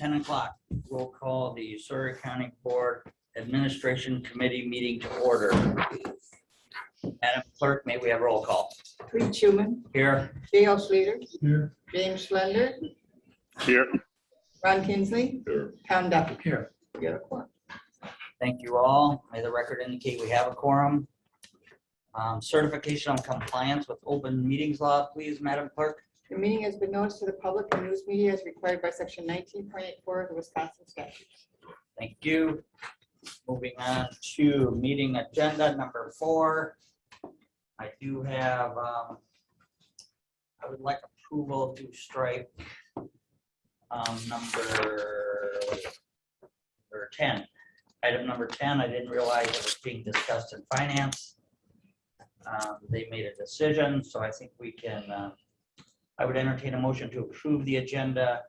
10 o'clock. We'll call the Sawyer County Board Administration Committee meeting to order. Madam Clerk, may we have roll call? Reed Schuman, Here. J.L. Slater, Here. James Slender, Here. Ron Kinsley, Here. Tom Duffy. Here. You have a quorum. Thank you all. May the record indicate we have a quorum. Certification of compliance with open meetings law, please, Madam Clerk. The meeting has been noticed to the public and news media as required by section 19.84 of the Wisconsin statutes. Thank you. Moving on to meeting agenda number 4. I do have, I would like approval to strike number 10. Item number 10, I didn't realize it was being discussed in finance. They made a decision, so I think we can, I would entertain a motion to approve the agenda,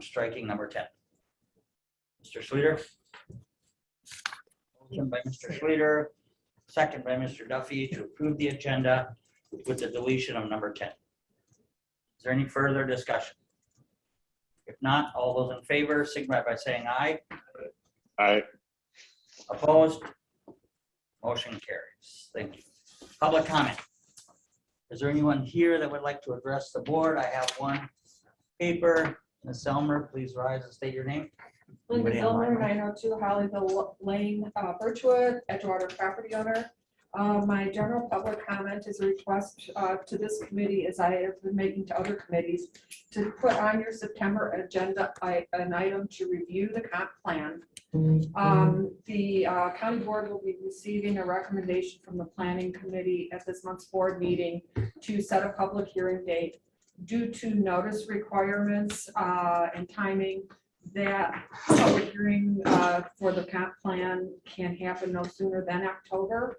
striking number 10. Mr. Schluter? Motion by Mr. Schluter, second by Mr. Duffy to approve the agenda with the deletion of number 10. Is there any further discussion? If not, all those in favor signify by saying aye. Aye. Opposed? Motion carries. Thank you. Public comment. Is there anyone here that would like to address the board? I have one paper. Ms. Elmer, please rise and state your name. Linda Anybody Gilmer, online? 902 Hollyville Lane, Birchwood, Edgewater property owner. My general public comment is a request to this committee, as I have been making to other committees, to put on your September agenda an item to review the comp plan. The county board will be receiving a recommendation from the planning committee at this month's board meeting to set a public hearing date. Due to notice requirements and timing, that public hearing for the comp plan can happen no sooner than October.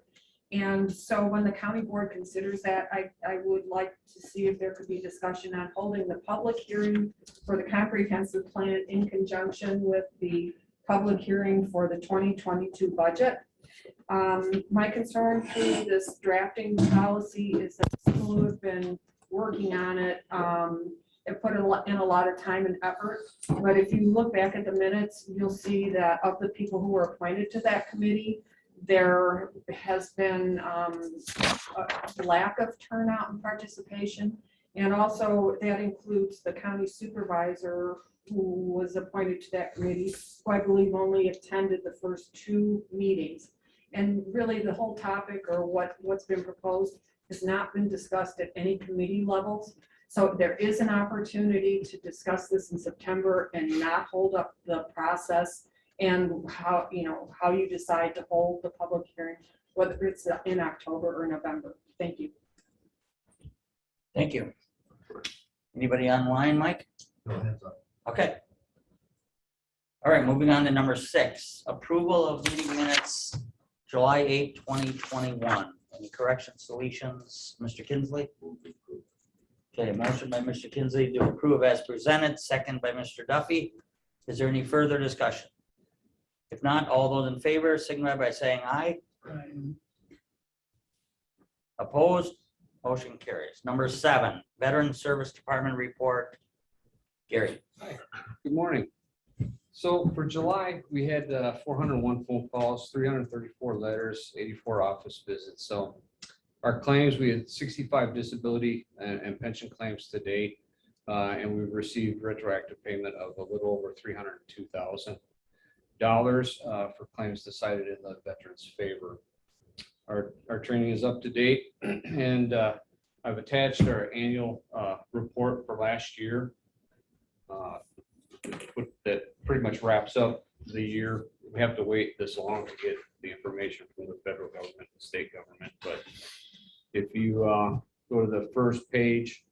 And so when the county board considers that, I would like to see if there could be discussion on holding the public hearing for the comprehensive plan in conjunction with the public hearing for the 2022 budget. My concern through this drafting policy is that people who have been working on it and put in a lot of time and effort. But if you look back at the minutes, you'll see that of the people who were appointed to that committee, there has been a lack of turnout and participation. And also that includes the county supervisor who was appointed to that committee, who I believe only attended the first 2 meetings. And really the whole topic or what's been proposed has not been discussed at any committee levels. So there is an opportunity to discuss this in September and not hold up the process and how you decide to hold the public hearing, whether it's in October or November. Thank you. Thank you. Anybody online, Mike? No hands up. Okay. All right, moving on to number 6, approval of meeting minutes, July 8, 2021. Any corrections, deletions? Mr. Kinsley? Okay, motion by Mr. Kinsley to approve as presented, second by Mr. Duffy. Is there any further discussion? If not, all those in favor signify by saying aye. Opposed? Motion carries. Number 7, Veteran Service Department report. Gary. Hi, good morning. So for July, we had 401 phone calls, 334 letters, 84 office visits. So our claims, we had 65 disability and pension claims to date, and we've received retroactive payment of a little over $302,000 for claims decided in the veterans' favor. Our training is up to date, and I've attached our annual report for last year. That pretty much wraps up the year. We have to wait this long to get the information from the federal government and state government. But if you go to the first page,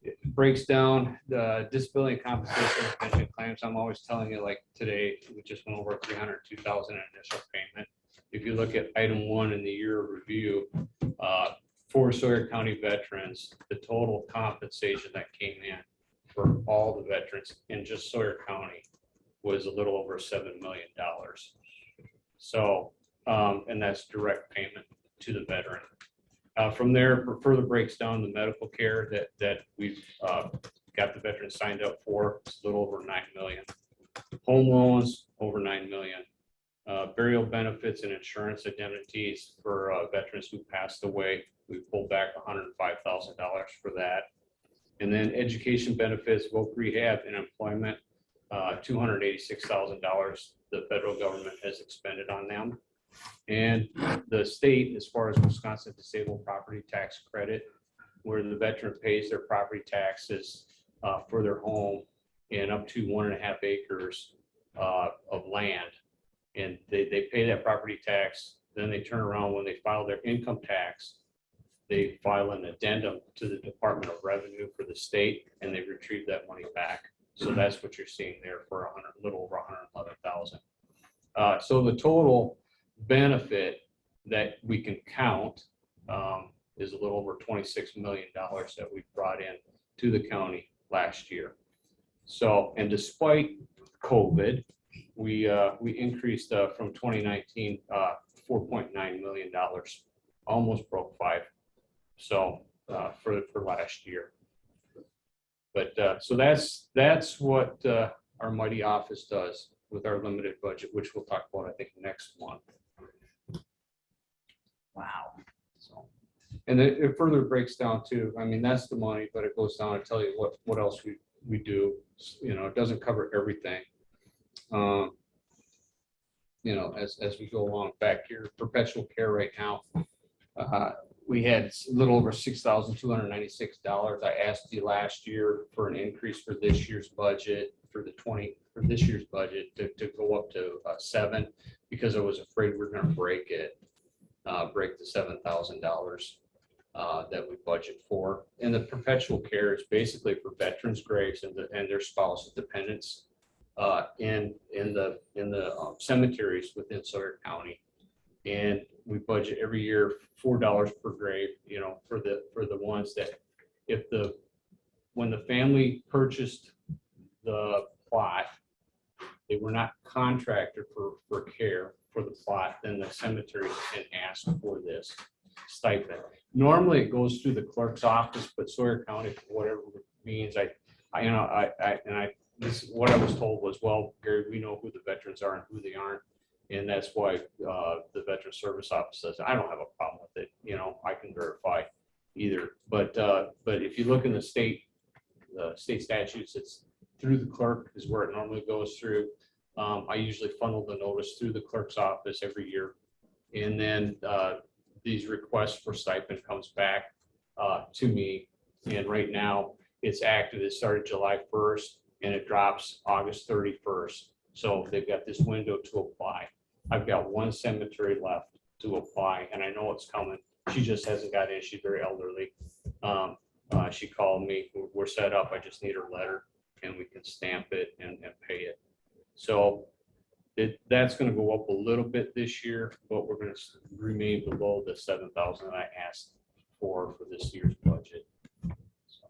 it breaks down the disability and compensation and pension claims. I'm always telling you, like today, we just went over $302,000 in initial payment. If you look at item 1 in the year of review, for Sawyer County veterans, the total compensation that came in for all the veterans in just Sawyer County was a little over $7 million. So, and that's direct payment to the veteran. From there, further breaks down the medical care that we've got the veterans signed up for. It's a little over 9 million. Home loans, over 9 million. Burial benefits and insurance indemnities for veterans who passed away. We pulled back $105,000 for that. And then education benefits, voc rehab and employment, $286,000 the federal government has expended on them. And the state, as far as Wisconsin Disabled Property Tax Credit, where the veteran pays their property taxes for their home and up to 1.5 acres of land. And they pay that property tax, then they turn around when they file their income tax, they file an addendum to the Department of Revenue for the state, and they retrieve that money back. So that's what you're seeing there for a little over 111,000. So the total benefit that we can count is a little over $26 million that we brought in to the county last year. So, and despite COVID, we increased from 2019 $4.9 million, almost broke 5. So for last year. But so that's what our mighty office does with our limited budget, which we'll talk about, I think, next month. Wow. So, and it further breaks down too. I mean, that's the money, but it goes down and tell you what else we do. You know, it doesn't cover everything. You know, as we go along back here, Perpetual Care right now, we had a little over $6,296. I asked you last year for an increase for this year's budget, for this year's budget to go up to 7, because I was afraid we're going to break the $7,000 that we budget for. And the Perpetual Care is basically for veterans' graves and their spouses, dependents in the cemeteries within Sawyer County. And we budget every year $4 per grave, you know, for the ones that when the family purchased the plot, they were not contracted for care for the plot, then the cemetery can ask for this stipend. Normally it goes through the clerk's office, but Sawyer County, for whatever means, this what I was told was, well, Gary, we know who the veterans are and who they aren't. And that's why the Veteran Service Office says, I don't have a problem with it. You know, I can verify either. But if you look in the state statutes, it's through the clerk is where it normally goes through. I usually funnel the notice through the clerk's office every year. And then these requests for stipend comes back to me. And right now it's active. It started July 1st and it drops August 31st. So they've got this window to apply. I've got one cemetery left to apply, and I know it's coming. She just hasn't got in. She's very elderly. She called me. We're set up. I just need her letter, and we can stamp it and pay it. So that's going to go up a little bit this year, but we're going to remain below the $7,000 that I asked for this year's budget. So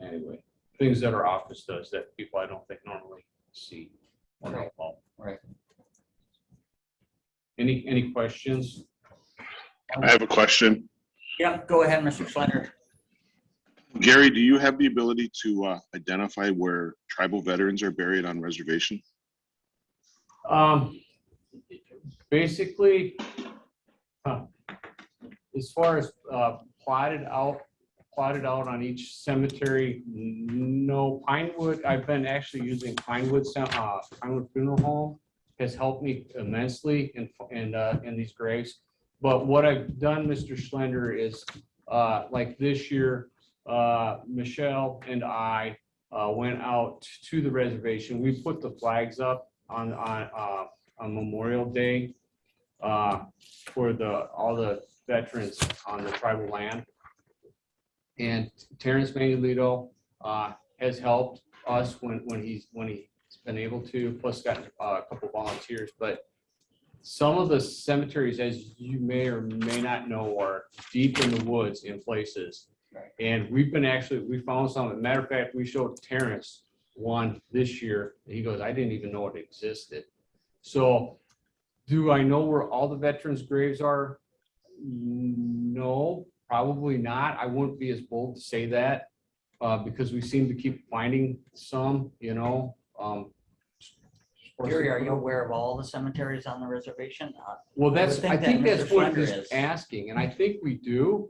anyway, things that our office does that people I don't think normally see. Right. Right. Any questions? I have a question. Yep, go ahead, Mr. Slender. Gary, do you have the ability to identify where tribal veterans are buried on reservation? Basically, as far as plotted out on each cemetery, no. Pinewood, I've been actually using Pinewood Funeral Home has helped me immensely in these graves. But what I've done, Mr. Schlender, is like this year, Michelle and I went out to the reservation. We put the flags up on Memorial Day for all the veterans on the tribal land. And Terrence Manuelito has helped us when he's been able to, plus got a couple volunteers. But some of the cemeteries, as you may or may not know, are deep in the woods in places. Right. And we found some. As a matter of fact, we showed Terrence one this year. He goes, I didn't even know it existed. So do I know where all the veterans' graves are? No, probably not. I wouldn't be as bold to say that. because we seem to keep finding some, you know. Gary, are you aware of all the cemeteries on the reservation? Well, I would I think that that's Mr. what Schlender he's is. asking, and I think we do.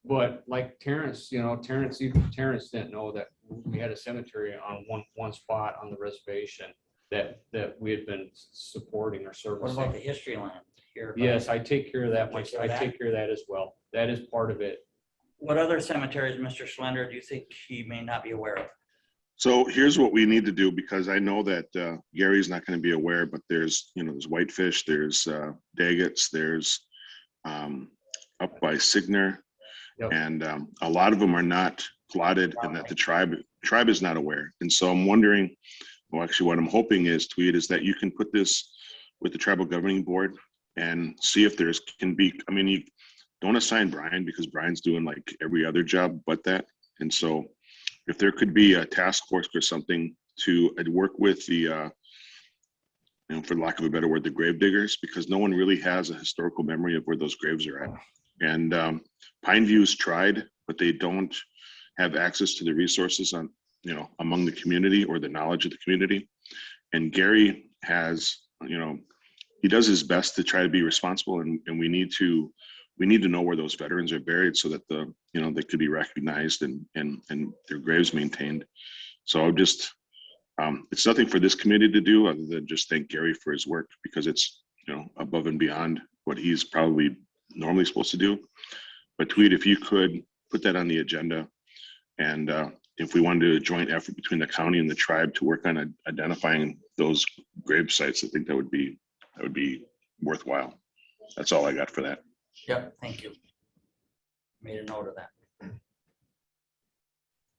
But like Terrence, you know, Terrence didn't know that we had a cemetery on one spot on the reservation that we had been supporting or What servicing. about the history land here? by- Yes, I take care of that. Take care of I take care of that as well. That is part of it. What other cemeteries, Mr. Schlender, do you think he may not be aware of? So here's what we need to do, because I know that Gary's not going to be aware, but there's, you know, there's Whitefish, there's Daggett's, there's up by Signer. Yep. And a lot of them are not plotted, and that the tribe is not aware. And so I'm wondering, well, actually what I'm hoping is, Tweed, is that you can put this with the tribal governing board and see if there's can be, I mean, you don't assign Brian because Brian's doing like every other job but that. And so if there could be a task force or something to work with the, you know, for lack of a better word, the grave diggers, because no one really has a historical memory of where those graves are at. And Pine View's tried, but they don't have access to the resources on, you know, among the community or the knowledge of the community. And Gary has, you know, he does his best to try to be responsible, and we need to know where those veterans are buried so that the, you know, they could be recognized and their graves maintained. So I'm just, it's nothing for this committee to do other than just thank Gary for his work, because it's, you know, above and beyond what he's probably normally supposed to do. But Tweed, if you could put that on the agenda, and if we wanted to do a joint effort between the county and the tribe to work on identifying those grave sites, I think that would be worthwhile. That's all I got for that. Yep, thank you. Made a note of that.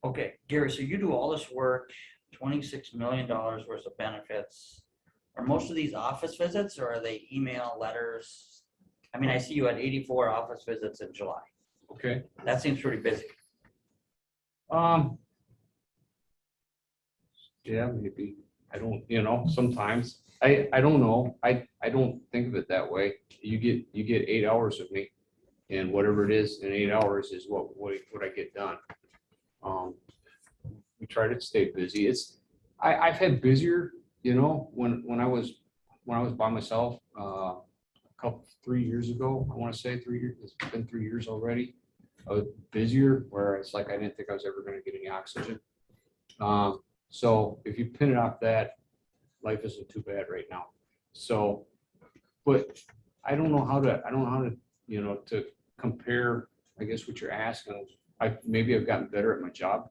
Okay, Gary, so you do all this work, $26 million worth of benefits. Are most of these office visits, or are they email, letters? I mean, I see you had 84 office visits in July. Okay. That seems pretty busy. Yeah, maybe. I don't, you know, sometimes I don't know. I don't think of it that way. You get 8 hours of me, and whatever it is in 8 hours is what I get done. We try to stay busy. I've had busier, you know, when I was by myself, 3 years ago, I want to say 3 years, it's been 3 years already. I was busier, where it's like I didn't think I was ever going to get any oxygen. So if you pin it off that, life isn't too bad right now. So, but I don't know how to, you know, to compare, I guess, what you're asking. Maybe I've gotten better at my job.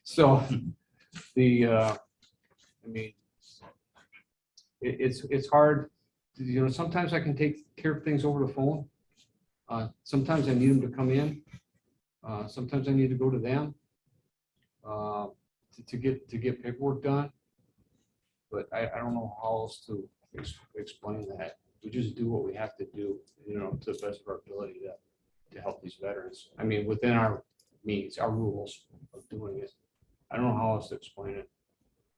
So I mean, it's hard. You know, sometimes I can take care of things over the phone. Sometimes I need them to come in. Sometimes I need to go to them to get paperwork done. But I don't know how else to explain that. We just do what we have to do, you know, to the best of our ability to help these veterans. I mean, within our means, our rules of doing it. I don't know how else to explain it.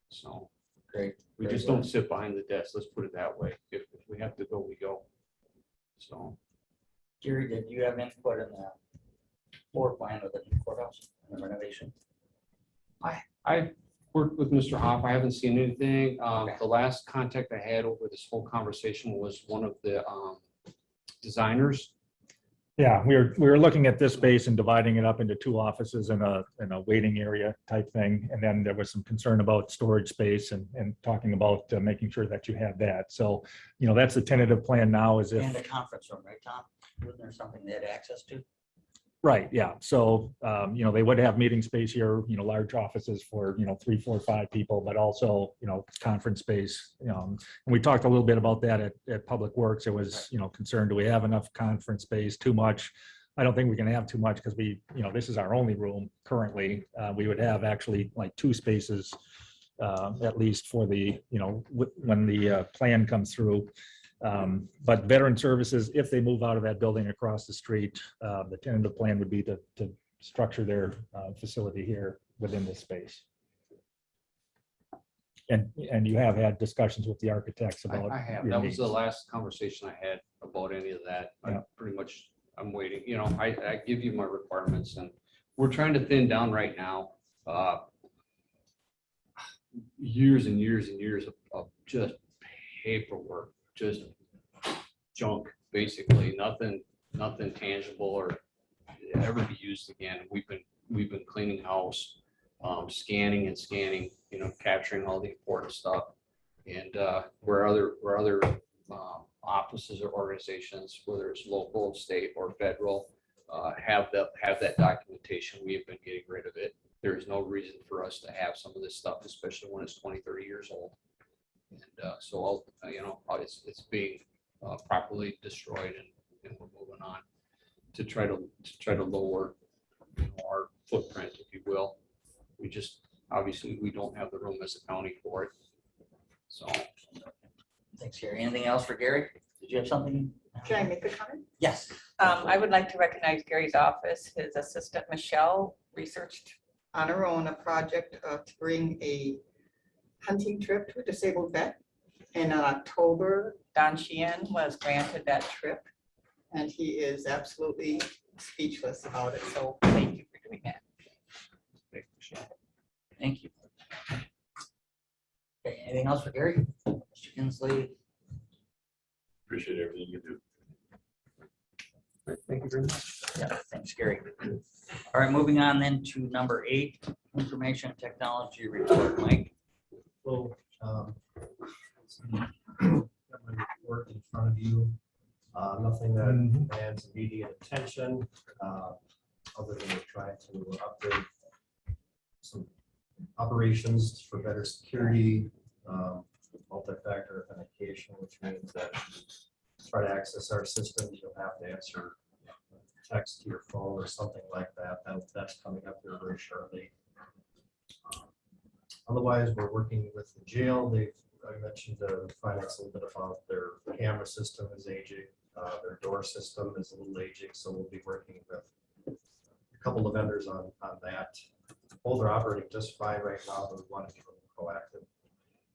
So. Great. We just don't sit behind the desk. Let's put it that way. If we have to go, we go. So. Gary, did you have input in the floor plan of the new courthouse and the renovation? I worked with Mr. Hoff. I haven't seen anything. Okay. The last contact I had over this whole conversation was one of the designers. Yeah, we were looking at this space and dividing it up into 2 offices and a waiting area type thing. And then there was some concern about storage space and talking about making sure that you had that. So, you know, that's the tentative plan now, is And if, a conference room, right, Tom? Wasn't there something they had access to? right, yeah. So, you know, they would have meeting space here, you know, large offices for, you know, 3, 4, 5 people, but also, you know, conference space. And we talked a little bit about that at Public Works. It was, you know, concerned, do we have enough conference space, too much? I don't think we can have too much because we, you know, this is our only room currently. We would have actually like 2 spaces at least for the, you know, when the plan comes through. But veteran services, if they move out of that building across the street, the tentative plan would be to structure their facility here within this space. And you have had discussions with the architects about. I have. your That was the needs. last conversation I had about any of that. Yeah. I'm waiting. You know, I give you my requirements, and we're trying to thin down right now. Years and years and years of just paperwork, just junk, basically, nothing tangible or ever be used again. We've been cleaning house, scanning, capturing all the important stuff. And where other offices or organizations, whether it's local, state, or federal, have that documentation, we have been getting rid of it. There is no reason for us to have some of this stuff, especially when it's 20, 30 years old. And so, it's being properly destroyed, and we're moving on to try to lower our footprint, if you will. We just, obviously, we don't have the room as a county for it. So. Thanks, Gary. Anything else for Gary? Did you have something? Can I make a comment? Yes. I would like to recognize Gary's office. His assistant, Michelle, researched. On her own, a project to bring a hunting trip to a disabled vet. And in October, Don Sheehan was granted that trip. and he is absolutely speechless about it. So Thank you for doing that. Thank you. Okay, anything else for Gary? Mr. Kinsley? Appreciate everything you do. Thank you very much. Yeah, thanks, Gary. All right, moving on then to number 8, information technology report. Mike? So, got my report in front of you. Nothing that demands immediate attention, other than we're trying to update some operations for better security, multi-factor authentication, which means that to try to access our systems, you'll have to answer text to your phone or something like that. That's coming up here very shortly. Otherwise, we're working with the jail. I mentioned the finance a little bit about their camera system is aging. Their door system is a little aging, so we'll be working with a couple of vendors on that. Both are operating just fine right now, but we want to be a little proactive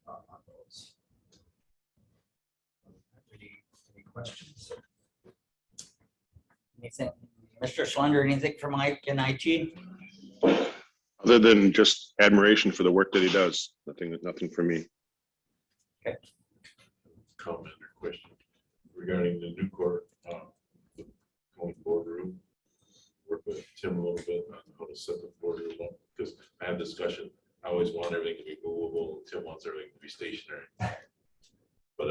on those. Any questions? Anything? Mr. Slender, anything for Mike and IT? Other than just admiration for the work that he does, nothing for me. Comment or question regarding the new court, going boardroom. Work with Tim a little bit on how to set the boardroom up, because I have discussion. I always want everything to be movable. Tim wants everything to be stationary. But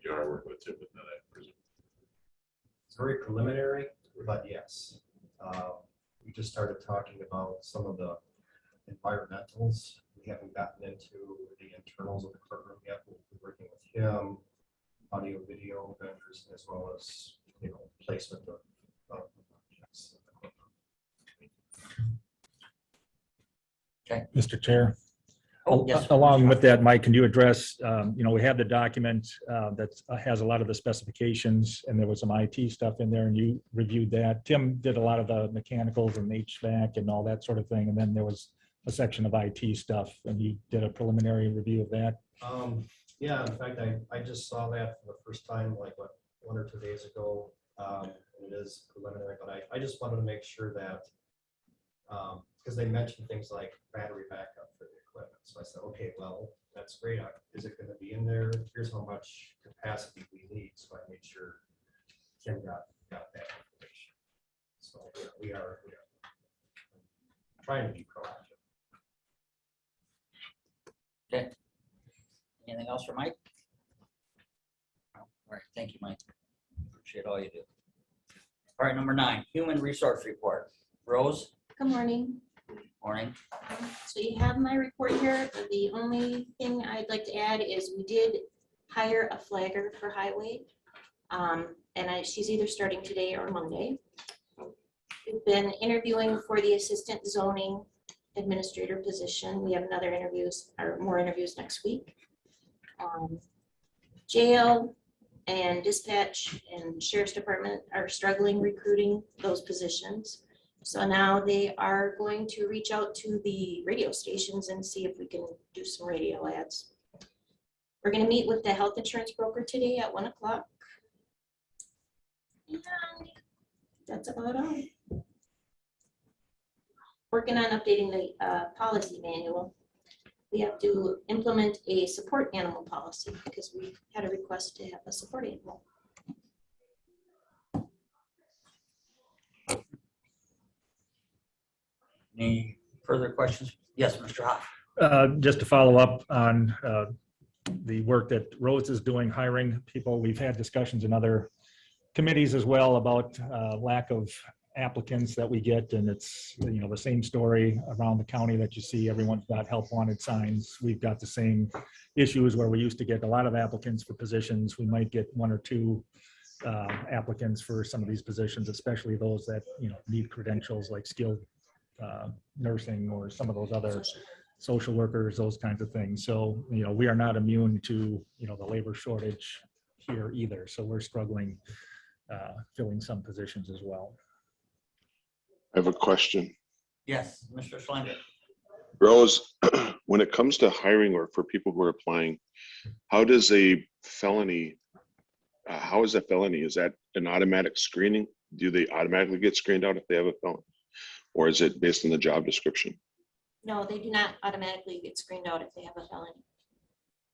you are working with Tim with that, I presume. It's very preliminary, but yes. We just started talking about some of the environmentals. We haven't gotten into the internals of the courtroom yet. We'll be working with him, audio, video vendors, as well as, placement of objects in the courtroom. Mr. Chair. Oh, yes. Along with that, Mike, can you address, we have the document that has a lot of the specifications, and there was some IT stuff in there, and you reviewed that. Tim did a lot of the mechanicals and HVAC and all that sort of thing, and then there was a section of IT stuff, and you did a preliminary review of that. Yeah, in fact, I just saw that for the first time, like 1 or 2 days ago. It is preliminary, but I just wanted to make sure that, because they mentioned things like battery backup for the equipment. So I said, okay, well, that's great. Is it going to be in there? Here's how much capacity we need. So I made sure Tim got that information. So yeah, we are trying to be proactive. Okay. Anything else for Mike? No. All right, thank you, Mike. Appreciate all you do. All right, number 9, human resource report. Rose? Good morning. Morning. So you have my report here. The only thing I'd like to add is we did hire a flagger for highway. And she's either starting today or Monday. We've been interviewing for the assistant zoning administrator position. We have more interviews next week. Jail and dispatch and sheriff's department are struggling recruiting those positions. So now they are going to reach out to the radio stations and see if we can do some radio ads. We're going to meet with the health insurance broker today at 1 o'clock. And that's about all. working on updating the policy manual. We have to implement a support animal policy because we had a request to have a support animal. Any further questions? Yes, Mr. Hoff. Just to follow up on the work that Rose is doing, hiring people. We've had discussions in other committees as well about lack of applicants that we get, and it's, you know, the same story around the county that you see. Everyone's got help wanted signs. We've got the same issues where we used to get a lot of applicants for positions. We might get one or two applicants for some of these positions, especially those that, you know, need credentials like skilled nursing or some of those other social workers, those kinds of things. So, you know, we are not immune to, you know, the labor shortage here either. So we're struggling filling some positions as well. I have a question. Yes, Mr. Slender. Rose, when it comes to hiring or for people who are applying, how does a felony, how is a felony? Is that an automatic screening? Do they automatically get screened out if they have a felony? Or is it based on the job description? No, they do not automatically get screened out if they have a felony.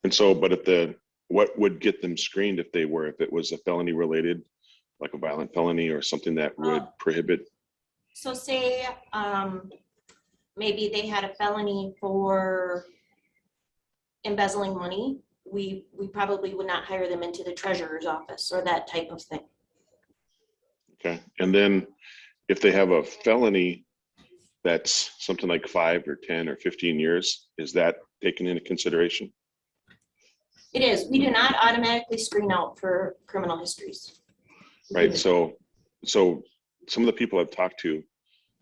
And so, but if what would get them screened if it was a felony related, like a violent felony or something that would prohibit? So say maybe they had a felony for embezzling money. We probably would not hire them into the treasurer's office or that type of thing. Okay. And then if they have a felony that's something like 5 or 10 or 15 years, is that taken into consideration? It is. We do not automatically screen out for criminal histories. Right. So some of the people I've talked to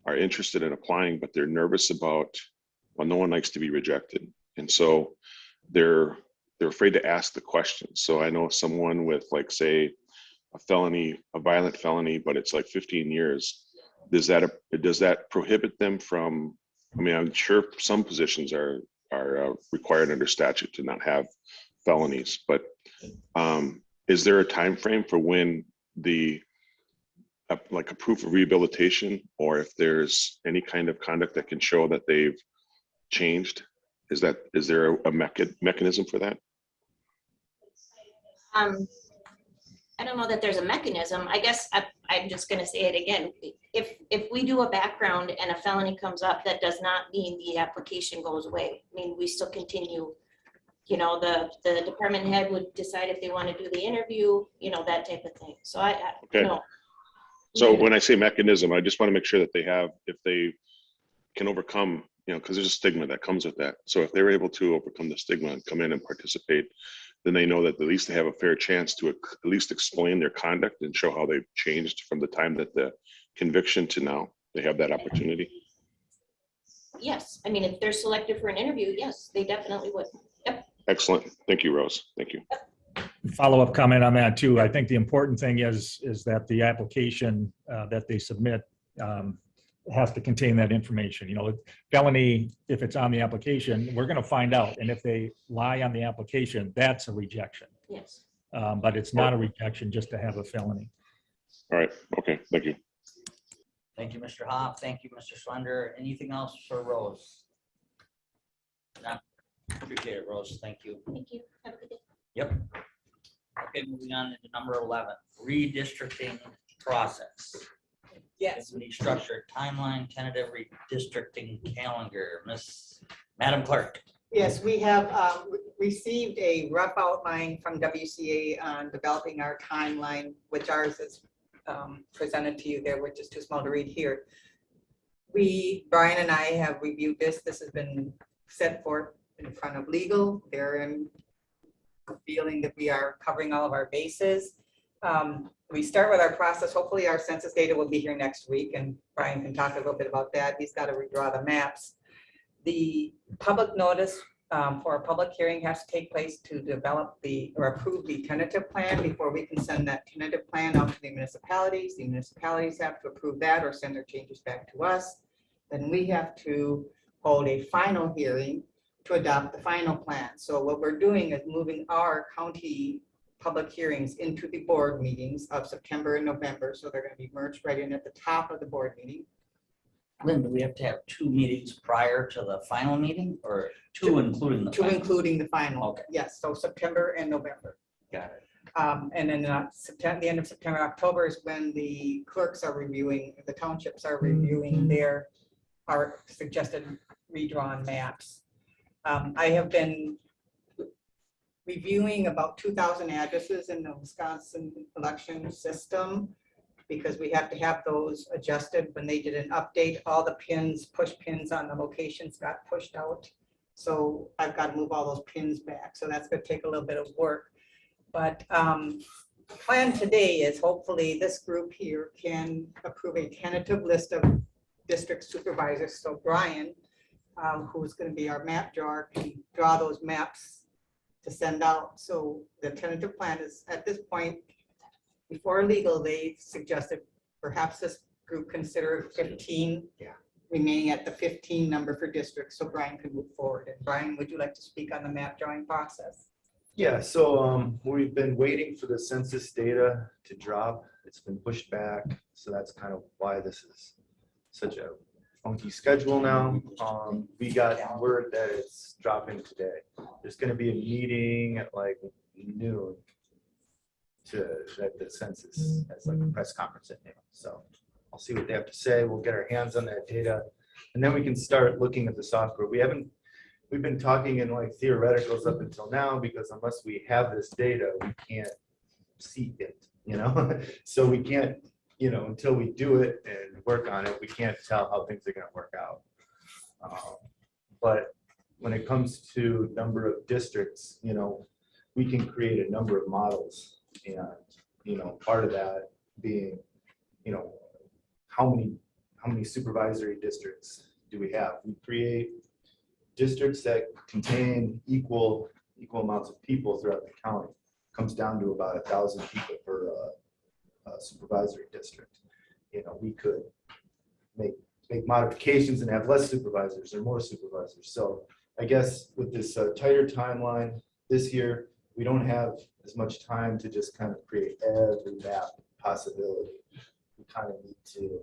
are interested in applying, but they're nervous about, well, no one likes to be rejected. And so they're afraid to ask the question. So I know someone with, like, say, a felony, a violent felony, but it's like 15 years. Does that prohibit them from, I mean, I'm sure some positions are required under statute to not have felonies, but is there a time frame for when like a proof of rehabilitation, or if there's any kind of conduct that can show that they've changed? Is there a mechanism for that? I don't know that there's a mechanism. I guess I'm just going to say it again. If we do a background and a felony comes up, that does not mean the application goes away. I mean, we still continue. You know, the department head would decide if they want to do the interview, you know, that type of thing. So Okay. No. So when I say mechanism, I just want to make sure that if they can overcome, you know, because there's a stigma that comes with that. So if they're able to overcome the stigma and come in and participate, then they know that at least they have a fair chance to at least explain their conduct and show how they've changed from the time that the conviction to now. They have that opportunity. Yes. I mean, if they're selected for an interview, yes, they definitely would. Yep. Excellent. Thank you, Rose. Thank you. Follow-up comment on that too. I think the important thing is that the application that they submit has to contain that information. You know, felony, if it's on the application, we're going to find out. And if they lie on the application, that's a rejection. Yes. But it's not a rejection just to have a felony. All right. Okay. Thank you. Thank you, Mr. Hoff. Thank you, Mr. Slender. Anything else for Rose? No. Appreciate it, Rose. Thank you. Thank you. Have a good day. Yep. Okay, moving on to number 11, redistricting process. Yes. The structured timeline, tentative redistricting calendar. Madam Clerk. Yes, we have received a rough outline from WCA on developing our timeline, which ours is presented to you there, which is too small to read here. Brian and I have reviewed this. This has been set forth in front of legal. They're in feeling that we are covering all of our bases. We start with our process. Hopefully our census data will be here next week, and Brian can talk a little bit about that. He's got to redraw the maps. The public notice for a public hearing has to take place to develop or approve the tentative plan before we can send that tentative plan out to the municipalities. The municipalities have to approve that or send their changes back to us. Then we have to hold a final hearing to adopt the final plan. So what we're doing is moving our county public hearings into the board meetings of September and November. So they're going to be merged right in at the top of the board meeting. Lynn, do we have to have 2 meetings prior to the final meeting or 2 including the To final? including the final. Okay. Yes, so September and November. Got it. And then September, the end of September, October is when the clerks are reviewing, the townships are reviewing our suggested redrawn maps. I have been reviewing about 2,000 addresses in the Wisconsin election system because we have to have those adjusted. When they did an update, all the pins, push pins on the locations got pushed out. So I've got to move all those pins back. So that's going to take a little bit of work. But the plan today is hopefully this group here can approve a tentative list of district supervisors. So Brian, who's going to be our map drawer, can draw those maps to send out. So the tentative plan is at this point, before legal, they suggested perhaps this group consider 15, remaining at the 15 number for districts, so Brian could move forward. And Brian, would you like to speak on the map drawing process? Yeah, so we've been waiting for the census data to drop. It's been pushed back, so that's kind of why this is such a funky schedule now. We got word that it's dropping today. There's going to be a meeting at like noon that the census has like a press conference at noon. So I'll see what they have to say. We'll get our hands on that data, and then we can start looking at the software. We've been talking in like theoreticals up until now, because unless we have this data, we can't see it, so we can't, until we do it and work on it, we can't tell how things are going to work out. But when it comes to number of districts, we can create a number of models, and part of that being, how many supervisory districts do we have? We create districts that contain equal amounts of people throughout the county. Comes down to about 1,000 people per supervisory district. We could make modifications and have less supervisors or more supervisors. So I guess with this tighter timeline this year, we don't have as much time to just kind of create every map possibility. We kind of need to,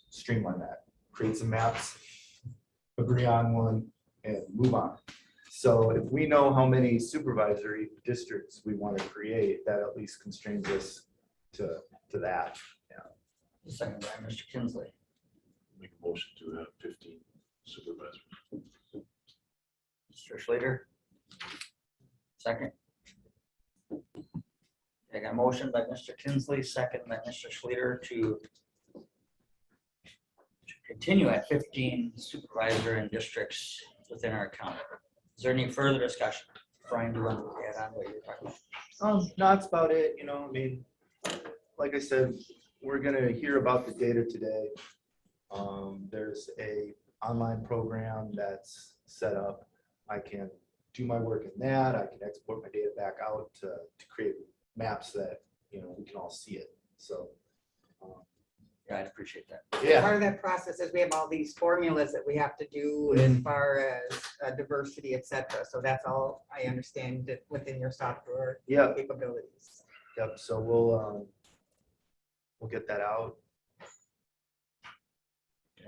streamline that, create some maps, agree on one, and move on. So if we know how many supervisory districts we want to create, that at least constrains us to that. Second by Mr. Kinsley. Make a motion to have 15 supervisors. Mr. Schrader. Second. I got a motion by Mr. Kinsley, second by Mr. Schrader to continue at 15 supervisor and districts within our county. Is there any further discussion? Brian, do you want to add on what you're talking about? No, that's about it. Like I said, we're gonna hear about the data today. There's a online program that's set up. I can do my work in that. I can export my data back out to create maps that, we can all see it. So. Yeah, I'd appreciate that. Yeah. Part of that process is we have all these formulas that we have to do as far as diversity, et cetera. So that's all I understand that within your software Yeah. capabilities. Yep. So we'll get that out.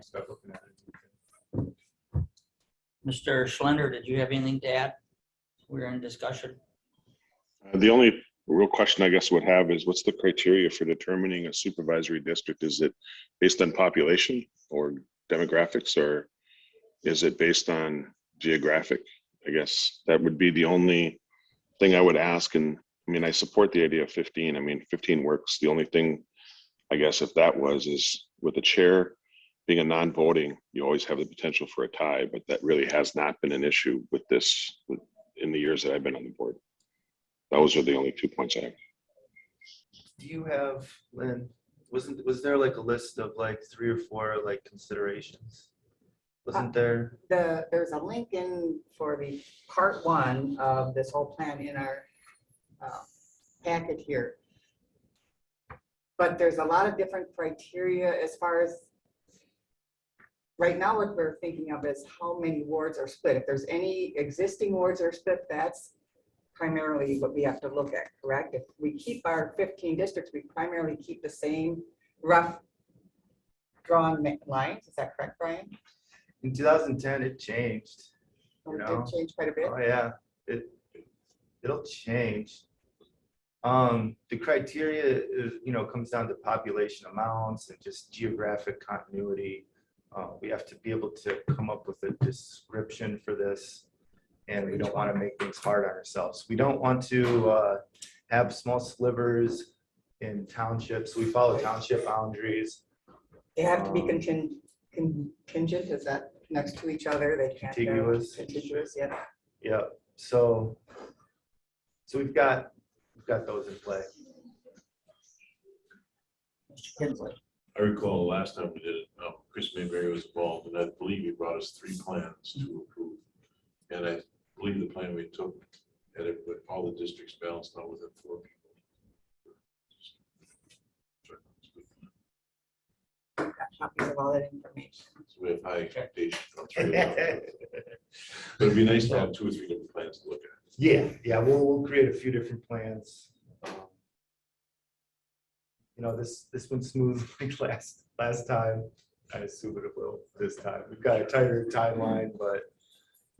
Start looking at it. Mr. Schlender, did you have anything to add? We're in discussion. The only real question I guess would have is, what's the criteria for determining a supervisory district? Is it based on population or demographics, or is it based on geographic? I guess that would be the only thing I would ask. And I support the idea of 15. 15 works. The only thing, I guess, if that is with the chair being a non-voting, you always have the potential for a tie, but that really has not been an issue with this in the years that I've been on the board. Those are the only 2 points I have. Do you have, Lynn, was there like a list of like 3 or 4 like considerations? Wasn't there? There's a link in for the part 1 of this whole plan in our packet here. But there's a lot of different criteria as far as right now what we're thinking of is how many wards are split. If there's any existing wards are split, that's primarily what we have to look at, correct? If we keep our 15 districts, we primarily keep the same rough drawn lines. Is that correct, Brian? In 2010, it changed. Or You did know? it change quite a bit? Oh, yeah, it'll change. The criteria is, comes down to population amounts and just geographic continuity. We have to be able to come up with a description for this. And we don't want to make things hard on ourselves. We don't want to have small slivers in townships. We follow township boundaries. They have to be contingent, is that next to each other? They can't. Contiguous. Contiguous, yeah. Yeah, so we've got those in play. Mr. Kinsley. I recall the last time we did it, Chris Mayberry was involved, and I believe he brought us 3 plans to approve. And I believe the plan we took had it with all the districts balanced out within 4 people. Got copies of all that information. So we have high expectations. on 3 of them. But it'd be nice to have 2 or 3 different plans to look at. Yeah, we'll create a few different plans. This went smooth last time. I assume it will this time. We've got a tighter timeline, but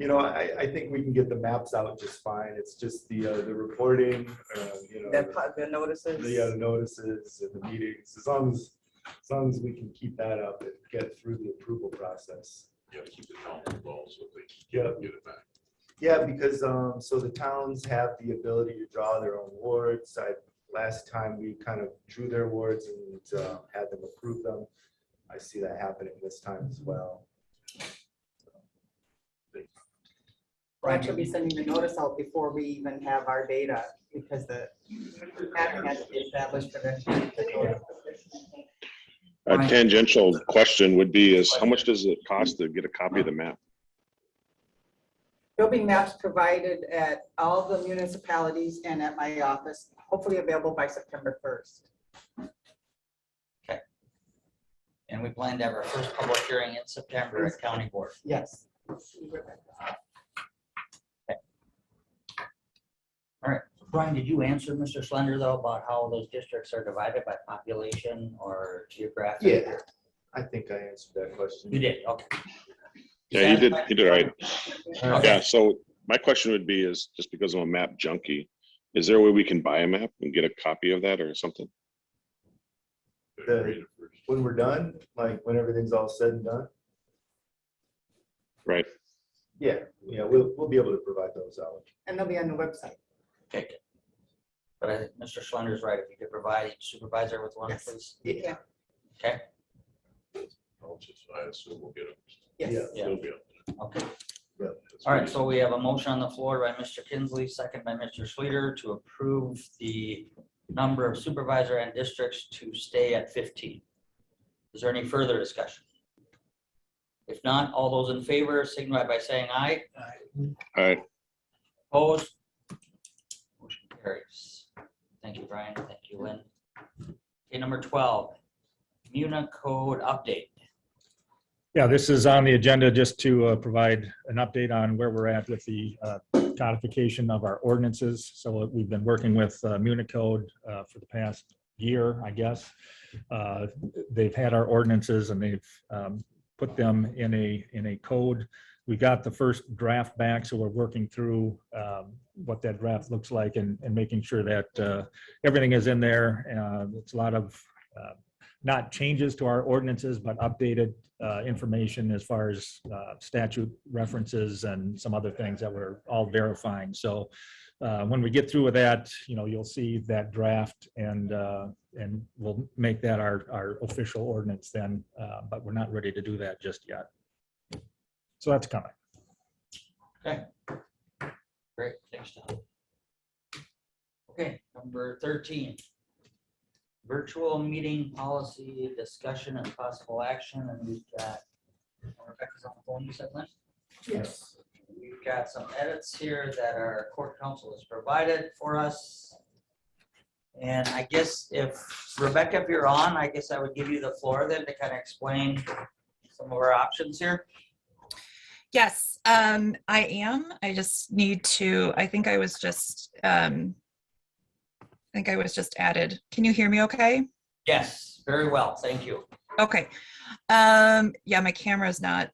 I think we can get the maps out just fine. It's just the reporting, The notices. the notices and the meetings. As long as we can keep that up and get through the approval process. You have to keep the town involved so they Yeah. can get it back. Yeah, because so the towns have the ability to draw their own wards. Last time we kind of drew their wards and had them approve them. I see that happening this time as well. Brian should be sending the notice out before we even have our data, because the pattern has to be established for the. A tangential question would be is how much does it cost to get a copy of the map? There'll be maps provided at all the municipalities and at my office, hopefully available by September 1st. And we plan to have our first public hearing in September at County Board. Yes. All right, Brian, did you answer Mr. Slender though about how those districts are divided by population or geographic? Yeah, I think I answered that question. You did, okay. Yeah, you did right. Okay. Yeah, so my question would be is just because I'm a map junkie, is there a way we can buy a map and get a copy of that or something? Better read it first. When we're done, like when everything's all said and done, Right. yeah, we'll be able to provide those out. And they'll be on the website. Okay. But I think Mr. Slender's right. If you could provide each supervisor with one, Yes. please. Yeah. Okay, I assume we'll get them. Yes. Yeah. They'll be up there. okay. Yeah. That's All right, great. so we have a motion on the floor by Mr. Kinsley, second by Mr. Schleter to approve the number of supervisor and districts to stay at 15. Is there any further discussion? If not, all those in favor signify by saying aye. All right. Opposed? Motion carries. Thank you, Brian. Thank you, Lynn. Okay, number 12, Code update. Yeah, this is on the agenda just to provide an update on where we're at with the codification of our ordinances. So we've been working with Code for the past year, I guess. They've had our ordinances and they've put them in a code. We got the first draft back, so we're working through what that draft looks like and making sure that everything is in there. It's a lot of not changes to our ordinances, but updated information as far as statute references and some other things that we're all verifying. So when we get through with that, you'll see that draft and we'll make that our official ordinance then, but we're not ready to do that just yet. So that's coming. Okay. Great, thanks, Tom. Okay, number 13. Virtual meeting policy discussion and possible action, and we've got Rebecca's on the phone, you said, Lynn? Yes. We've got some edits here that our court counsel has provided for us. And I guess if Rebecca, if you're on, I guess I would give you the floor then to kind of explain some of our options here. Yes, I am. I just need to, I think I was just added. Can you hear me okay? Yes, very well, thank you. Okay. Yeah, my camera's not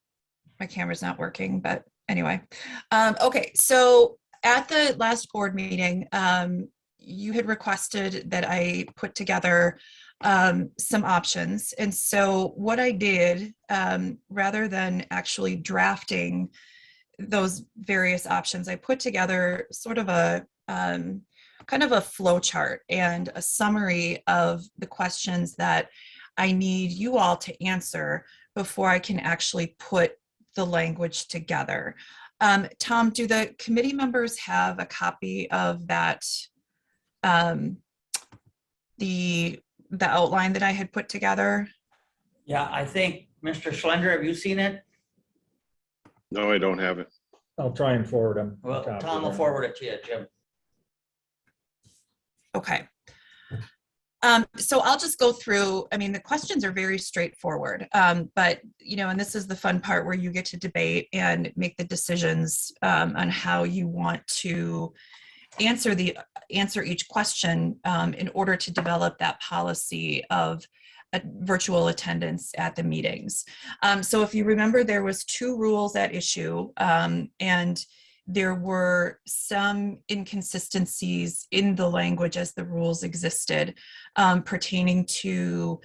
working, but anyway. Okay, so at the last board meeting, you had requested that I put together some options. And so what I did, rather than actually drafting those various options, I put together sort of a kind of a flow chart and a summary of the questions that I need you all to answer before I can actually put the language together. Tom, do the committee members have a copy of that, the outline that I had put together? Yeah, I think, Mr. Schlender, have you seen it? No, I don't have it. I'll try and forward them. Well, Tom will forward it to you, Jim. Okay. So I'll just go through, I mean, the questions are very straightforward, but, you know, and this is the fun part where you get to debate and make the decisions on how you want to answer each question in order to develop that policy of virtual attendance at the meetings. So if you remember, there was 2 rules at issue, and there were some inconsistencies in the language as the rules existed, pertaining to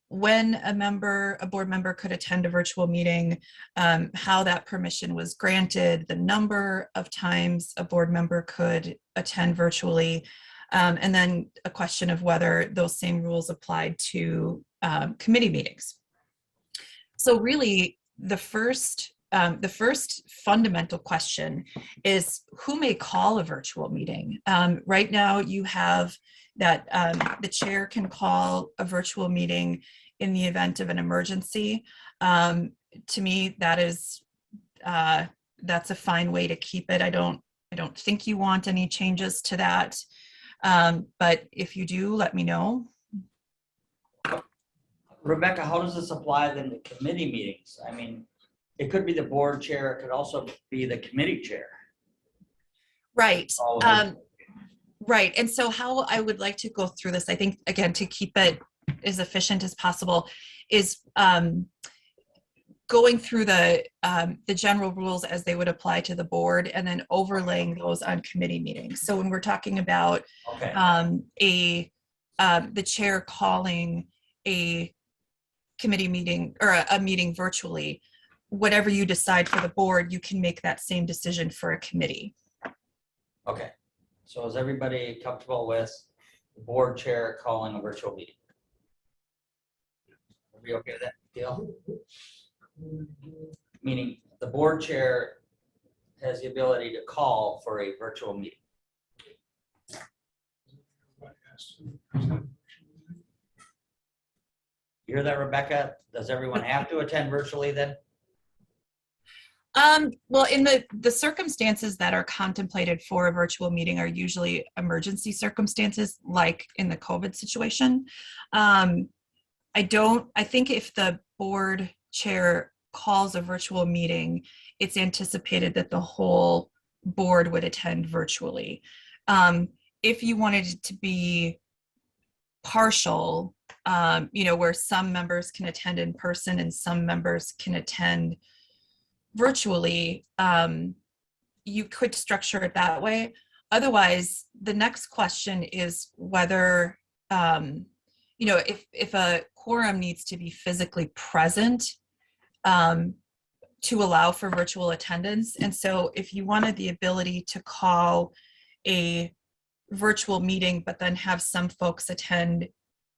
when a board member could attend a virtual meeting, how that permission was granted, the number of times a board member could attend virtually, and then a question of whether those same rules applied to committee meetings. So really, the first fundamental question is who may call a virtual meeting. Right now, you have that the chair can call a virtual meeting in the event of an emergency. To me, that's a fine way to keep it. I don't think you want any changes to that. But if you do, let me know. Rebecca, how does this apply then to committee meetings? I mean, it could be the board chair, it could also be the committee chair. Right. Right. And so how I would like to go through this, I think, again, to keep it as efficient as possible, is going through the general rules as they would apply to the board and then overlaying those on committee meetings. So when we're talking about Okay. the chair calling a committee meeting or a meeting virtually, whatever you decide for the board, you can make that same decision for a committee. Okay. So is everybody comfortable with the board chair calling a virtual meeting? Are we okay with that deal? Meaning the board chair has the ability to call for a virtual meeting. You hear that, Rebecca? Does everyone have to attend virtually then? Well, in the circumstances that are contemplated for a virtual meeting are usually emergency circumstances, like in the COVID situation. I think if the board chair calls a virtual meeting, it's anticipated that the whole board would attend virtually. If you wanted it to be partial, where some members can attend in person and some members can attend virtually, you could structure it that way. Otherwise, the next question is whether, if a quorum needs to be physically present to allow for virtual attendance. And so if you wanted the ability to call a virtual meeting, but then have some folks attend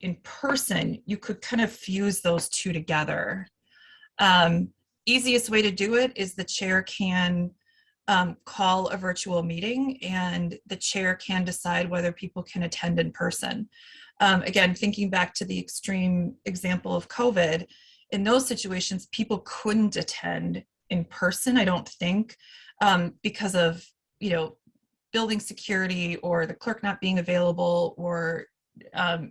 in person, you could kind of fuse those 2 together. Easiest way to do it is the chair can call a virtual meeting and the chair can decide whether people can attend in person. Again, thinking back to the extreme example of COVID, in those situations, people couldn't attend in person, I don't think, because of, building security or the clerk not being available or,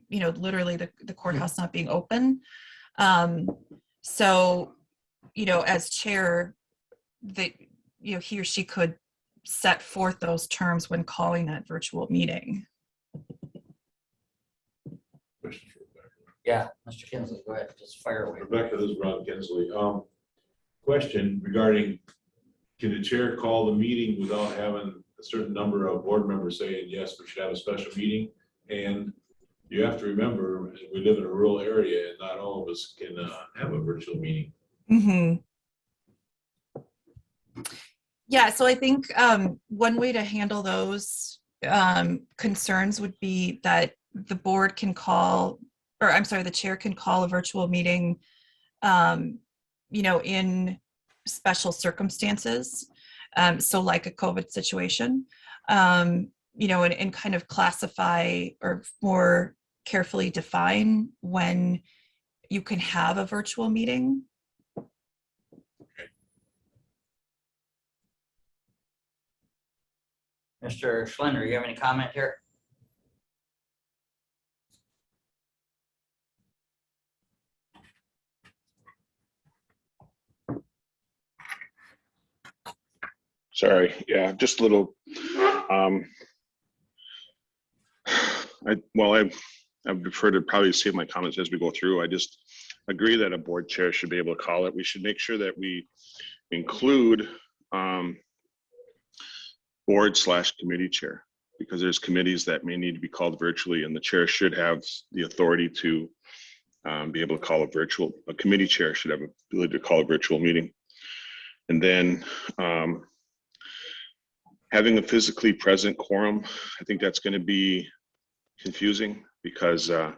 literally the courthouse not being open. So, as chair, he or she could set forth those terms when calling that virtual meeting. Question for Rebecca. Yeah, Mr. Kinsley, go ahead, just fire away. Rebecca, this is Ron Kinsley. Question regarding, can the chair call the meeting without having a certain number of board members saying, yes, we should have a special meeting? And you have to remember, we live in a rural area and not all of us can have a virtual meeting. Mhm. Yeah, so I think one way to handle those concerns would be that the board can call, or I'm sorry, the chair can call a virtual meeting, in special circumstances. So like a COVID situation, and kind of classify or more carefully define when you can have a virtual meeting. Mr. Schlender, you have any comment here? Sorry, yeah, just a little, I've deferred to probably save my comments as we go through. I just agree that a board chair should be able to call it. We should make sure that we include board/committee chair, because there's committees that may need to be called virtually, and the chair should have the authority to be able to call a committee chair should have the ability to call a virtual meeting. And then having a physically present quorum, I think that's going to be confusing, because I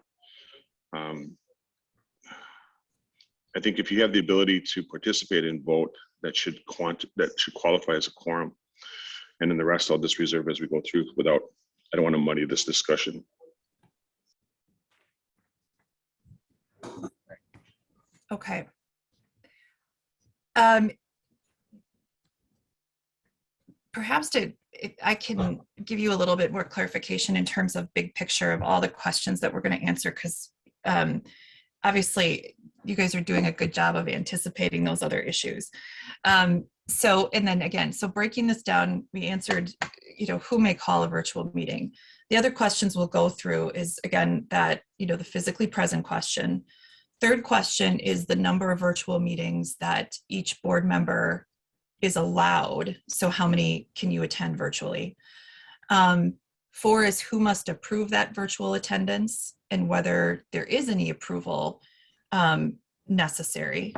think if you have the ability to participate and vote, that should qualify as a quorum. And then the rest I'll just reserve as we go through I don't want to muddy this discussion. Okay. Perhaps I can give you a little bit more clarification in terms of big picture of all the questions that we're going to answer, because obviously you guys are doing a good job of anticipating those other issues. So breaking this down, we answered, who may call a virtual meeting. The other questions we'll go through is, again, that, the physically present question. Third question is the number of virtual meetings that each board member is allowed. So how many can you attend virtually? 4 is who must approve that virtual attendance and whether there is any approval necessary.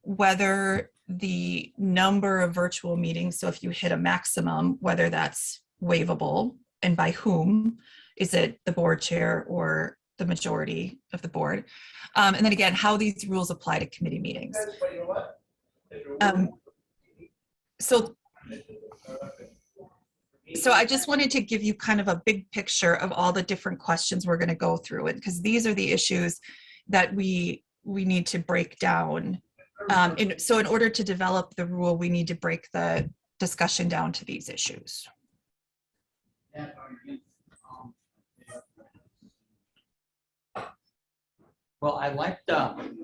Whether the number of virtual meetings, so if you hit a maximum, whether that's waivable and by whom, is it the board chair or the majority of the board? And then again, how these rules apply to committee meetings. So I just wanted to give you kind of a big picture of all the different questions we're going to go through it, because these are the issues that we need to break down. So in order to develop the rule, we need to break the discussion down to these issues. Well, I liked,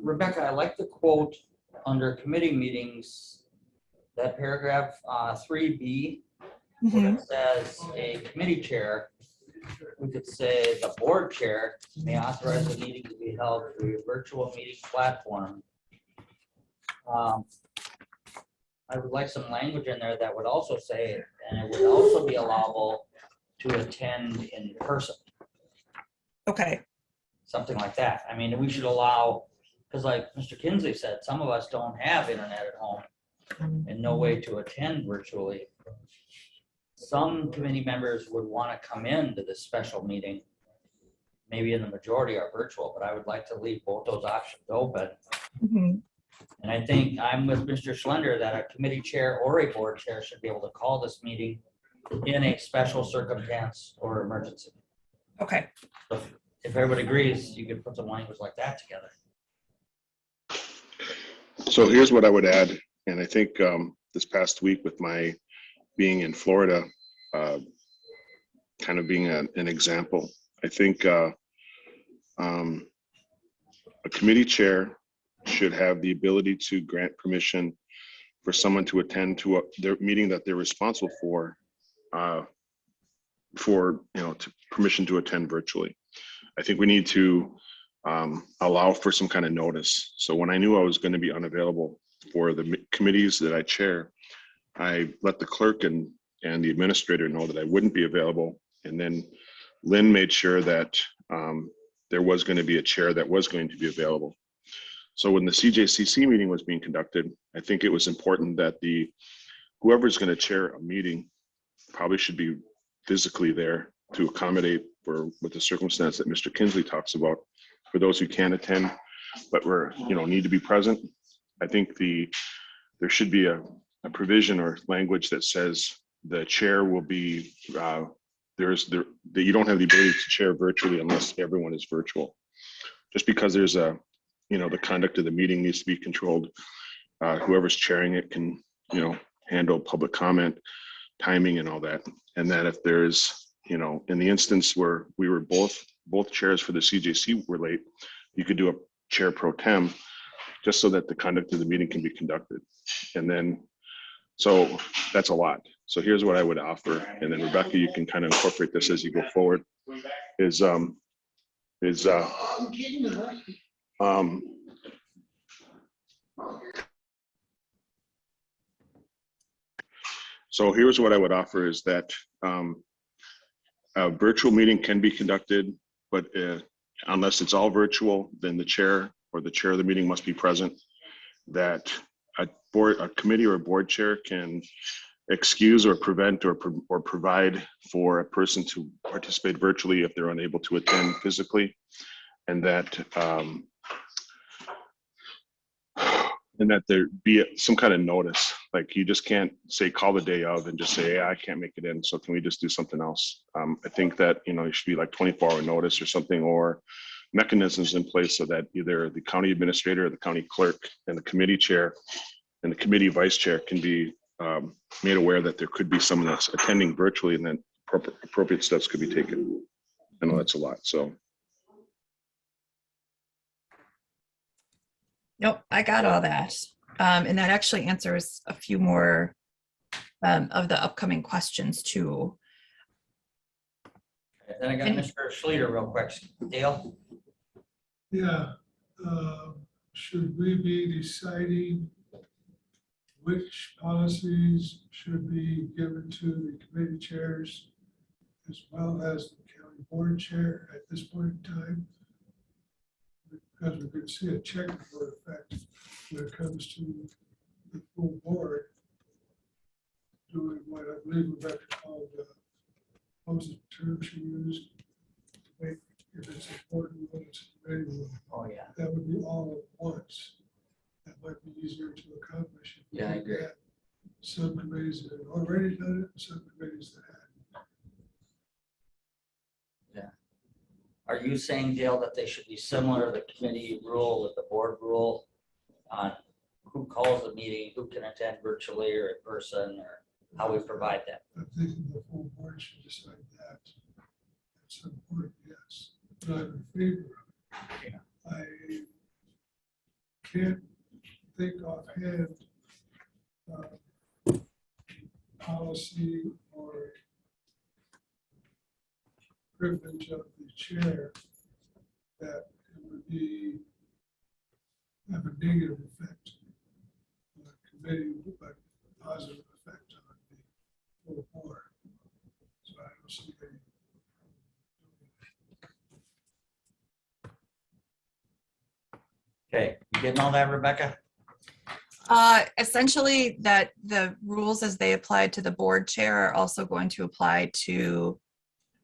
Rebecca, I like the quote under committee meetings, that paragraph 3B, where it says a committee chair, we could say the board chair may authorize the meeting to be held through a virtual meeting platform. I would like some language in there that would also say, and it would also be allowable to attend in person. Okay. Something like that. I mean, we should allow, because like Mr. Kinsley said, some of us don't have internet at home and no way to attend virtually. Some committee members would want to come into this special meeting. Maybe in the majority are virtual, but I would like to leave both those options open. Mm-hmm. And I think I'm with Mr. Schlender that a committee chair or a board chair should be able to call this meeting in a special circumstance or emergency. Okay. So if everybody agrees, you could put some language like that together. So here's what I would add. And I think this past week with my being in Florida, kind of being an example, I think a committee chair should have the ability to grant permission for someone to attend to their meeting that they're responsible for to permission to attend virtually. I think we need to allow for some kind of notice. So when I knew I was going to be unavailable for the committees that I chair, I let the clerk and the administrator know that I wouldn't be available. And then Lynn made sure that there was going to be a chair that was going to be available. So when the CJCC meeting was being conducted, I think it was important that whoever's going to chair a meeting probably should be physically there to accommodate with the circumstance that Mr. Kinsley talks about. For those who can attend, but need to be present. I think there should be a provision or language that says the chair will be that you don't have the ability to chair virtually unless everyone is virtual. Just because there's the conduct of the meeting needs to be controlled. Whoever's chairing it can handle public comment, timing, and all that. And that if there's in the instance where we were both chairs for the CJC were late, you could do a chair pro tem just so that the conduct of the meeting can be conducted. And then, so that's a lot. So here's what I would offer. And then Rebecca, you can kind of incorporate this as you go forward so here's what I would offer is that a virtual meeting can be conducted, but unless it's all virtual, then the chair or the chair of the meeting must be present. That a committee or a board chair can excuse or prevent or provide for a person to participate virtually if they're unable to attend physically, and that there be some kind of notice. Like you just can't say call the day of and just say, yeah, I can't make it in, so can we just do something else? I think that it should be like 24-hour notice or something, or mechanisms in place so that either the county administrator or the county clerk and the committee chair and the committee vice chair can be made aware that there could be someone that's attending virtually, and then appropriate steps could be taken. I know that's a lot, so. Nope, I got all that. And that actually answers a few more of the upcoming questions too. Then I got Mr. Schleter real quick. Dale? Yeah, should we be deciding which policies should be given to the committee chairs as well as the county board chair at this point in time? Because we're going to see a checkerboard effect when it comes to the full board doing what I believe Rebecca called what was the term she used? If it's important, when it's ready, Oh, yeah. that would be all at once. That might be easier to accomplish. If we Yeah, I agree. had some committees that had already done it, and some committees that hadn't. Are you saying, Dale, that they should be similar to the committee rule with the board rule on who calls the meeting, who can attend virtually or in person, or how we provide that? I'm thinking the full board should decide that. At some point, yes, but I'm in favor of it. I can't think offhand policy or privilege of the chair that it would be have a negative effect on the committee, but positive effect on the full board. So I don't see any. Okay, you getting all that, Rebecca? Essentially that the rules as they apply to the board chair are also going to apply to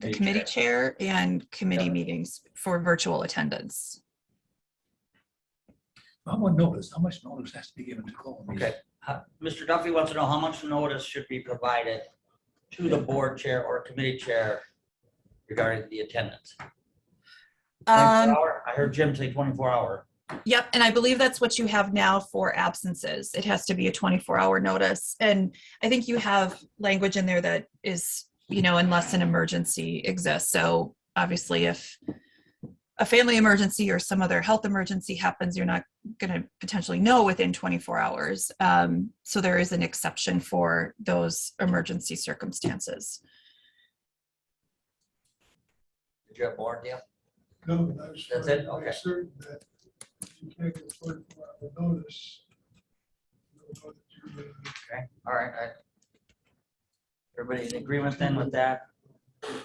the committee chair and committee meetings for virtual attendance. I want notice. How much notice has to be given to call? Okay. Mr. Duffy wants to know how much notice should be provided to the board chair or committee chair regarding the attendance? 24 hour? I heard Jim say 24-hour. Yep, and I believe that's what you have now for absences. It has to be a 24-hour notice. And I think you have language in there that is, unless an emergency exists. So obviously if a family emergency or some other health emergency happens, you're not going to potentially know within 24 hours. So there is an exception for those emergency circumstances. Did you have more, Dale? No, I was That's trying it? to Okay. make certain that you can't get 24-hour notice. You'll know that you're gonna be- Okay, all right. Everybody in agreement then with that?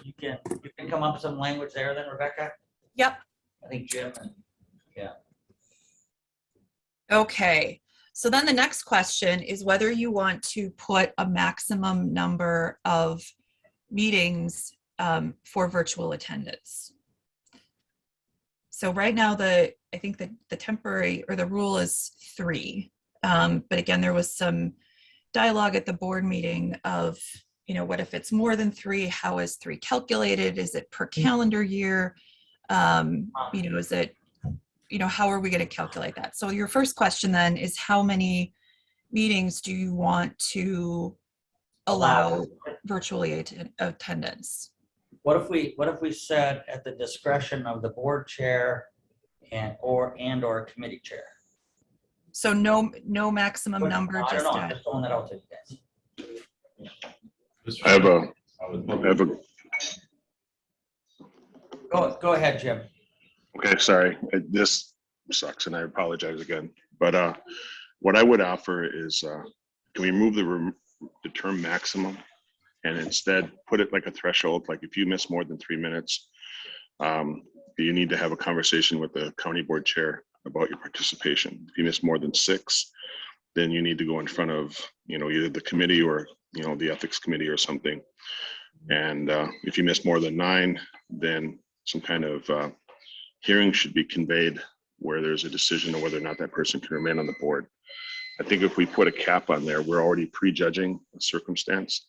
You can come up with some language there then, Rebecca? Yep. I think Jim and, Okay, so then the next question is whether you want to put a maximum number of meetings for virtual attendance. So right now, I think the temporary or the rule is 3. But again, there was some dialogue at the board meeting of, what if it's more than 3? How is 3 calculated? Is it per calendar year? Is it, how are we going to calculate that? So your first question then is how many meetings do you want to allow virtually attendance? what if we said at the discretion of the board chair or committee chair? So no maximum number, I don't just know, I'm just throwing that out to you guys. I have a, Go ahead, Jim. okay, sorry, this sucks and I apologize again. But what I would offer is, can we remove the term maximum and instead put it like a threshold, like if you miss more than 3 minutes, you need to have a conversation with the county board chair about your participation. If you miss more than 6, then you need to go in front of, either the committee or, the ethics committee or something. And if you miss more than 9, then some kind of hearing should be conveyed where there's a decision on whether or not that person can remain on the board. I think if we put a cap on there, we're already prejudging a circumstance.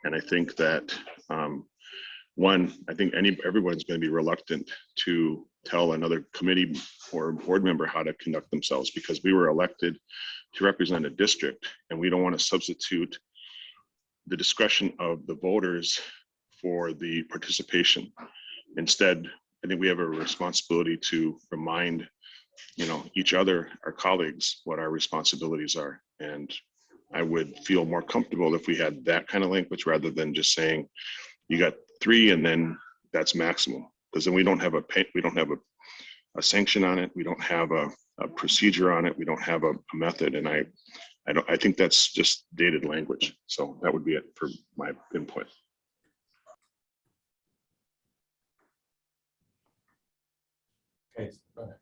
And I think that, I think everyone's going to be reluctant to tell another committee or board member how to conduct themselves, because we were elected to represent a district and we don't want to substitute the discretion of the voters for the participation. Instead, I think we have a responsibility to remind, each other, our colleagues, what our responsibilities are. And I would feel more comfortable if we had that kind of language rather than just saying, you got 3 and then that's maximum. Because then we don't have a sanction on it. We don't have a procedure on it. We don't have a method. And I think that's just dated language. So that would be it for my input. Okay. Go ahead.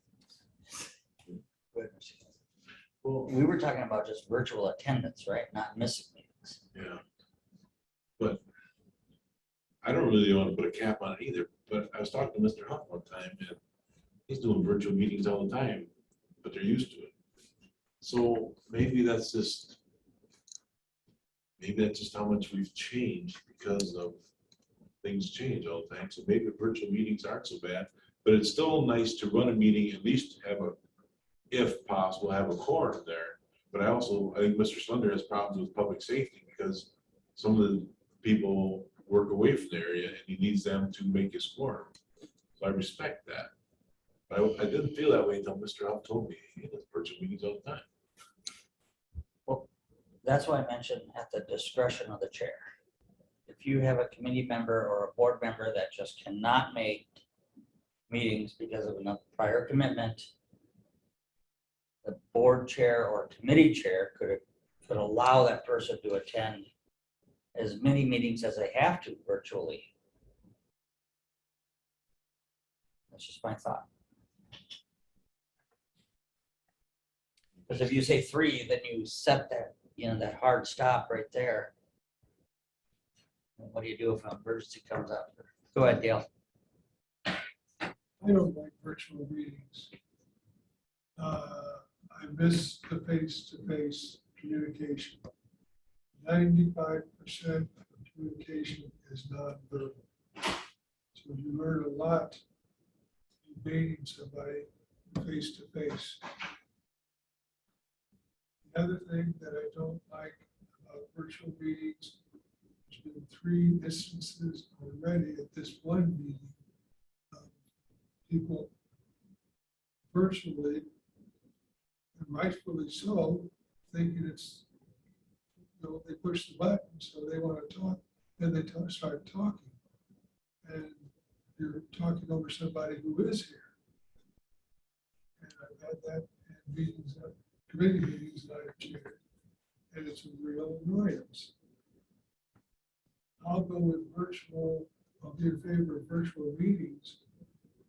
Well, we were talking about just virtual attendance, right? Not missing meetings. Yeah. But I don't really want to put a cap on it either, but I was talking to Mr. Huff one time and he's doing virtual meetings all the time, but they're used to it. So maybe that's just how much we've changed because of things change all the time. So maybe virtual meetings aren't so bad, but it's still nice to run a meeting, at least have if possible, have a quorum there. But I think Mr. Slender has problems with public safety because some of the people work away from the area and he needs them to make his quorum. So I respect that. But I didn't feel that way until Mr. Huff told me he does virtual meetings all the time. Well, that's why I mentioned at the discretion of the chair. If you have a committee member or a board member that just cannot make meetings because of a prior commitment, the board chair or committee chair could allow that person to attend as many meetings as they have to virtually. That's just my thought. Because if you say 3, then you set that, that hard stop right there. And what do you do if an emergency comes up? Go ahead, Dale. I don't like virtual meetings. I miss the face-to-face communication. 95% of communication is nonverbal. So you learn a lot in meeting somebody face-to-face. The other thing that I don't like about virtual meetings, there's been 3 instances already at this one meeting of people virtually, and rightfully so, thinking it's, they push the button, so they want to talk, then they start talking. And you're talking over somebody who is here. And I've had that in meetings, committee meetings that I've chaired, and it's a real annoyance. I'll go with virtual, I'll be in favor of virtual meetings,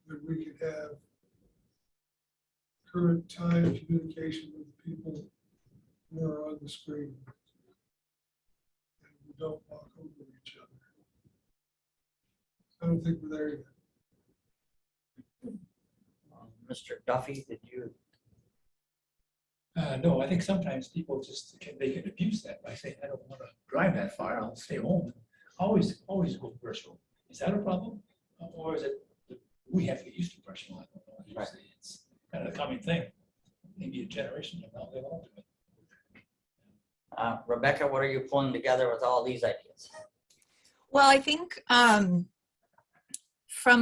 that we could have current time communication with people who are on the screen. And we don't walk over each other. I don't think we're there yet. Mr. Duffy, did you? No, I think sometimes people just they can abuse that by saying, I don't want to drive that far, I'll stay home. Always go virtual. Is that a problem? Or is it, that we have to get used to virtual? I don't know. Usually it's kind of a coming thing. Maybe a generation from now, they won't do it. Rebecca, what are you pulling together with all these ideas? Well, I think from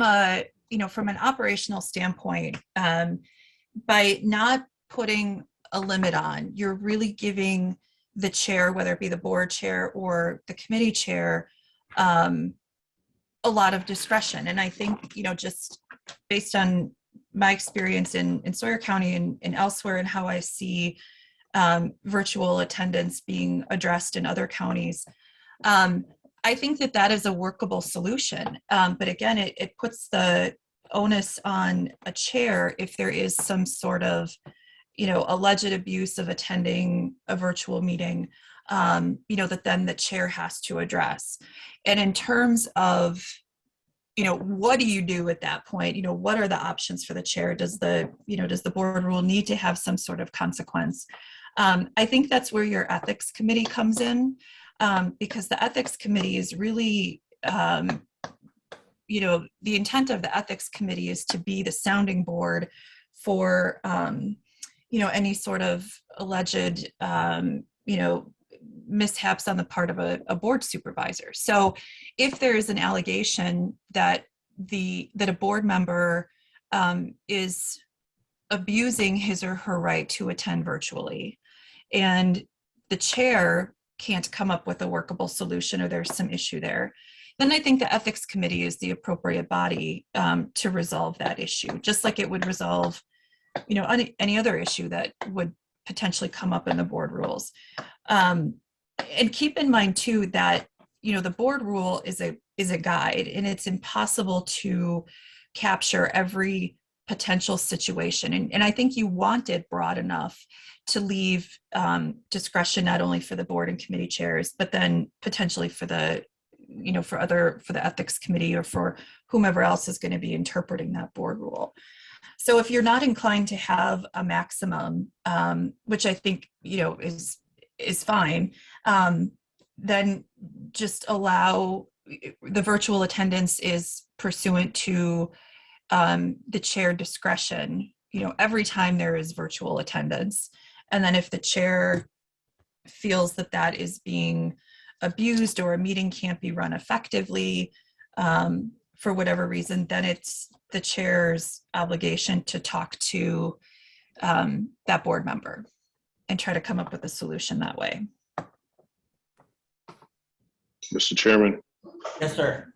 an operational standpoint, by not putting a limit on, you're really giving the chair, whether it be the board chair or the committee chair, a lot of discretion. And I think, just based on my experience in Sawyer County and elsewhere, and how I see virtual attendance being addressed in other counties, I think that is a workable solution. But again, it puts the onus on a chair if there is some sort of, alleged abuse of attending a virtual meeting, that then the chair has to address. And in terms of, what do you do at that point? What are the options for the chair? Does the board rule need to have some sort of consequence? I think that's where your ethics committee comes in, because the ethics committee is really, the intent of the ethics committee is to be the sounding board for, any sort of alleged, mishaps on the part of a board supervisor. So if there is an allegation that a board member is abusing his or her right to attend virtually, and the chair can't come up with a workable solution, or there's some issue there, then I think the ethics committee is the appropriate body to resolve that issue, just like it would resolve, any other issue that would potentially come up in the board rules. And keep in mind too that, the board rule is a guide, and it's impossible to capture every potential situation. And I think you want it broad enough to leave discretion not only for the board and committee chairs, but then potentially for the ethics committee, or for whomever else is going to be interpreting that board rule. So if you're not inclined to have a maximum, which I think, is fine, then just allow the virtual attendance is pursuant to the chair discretion, every time there is virtual attendance. And then if the chair feels that is being abused, or a meeting can't be run effectively for whatever reason, then it's the chair's obligation to talk to that board member and try to come up with a solution that way. Mr. Chairman. Yes, sir.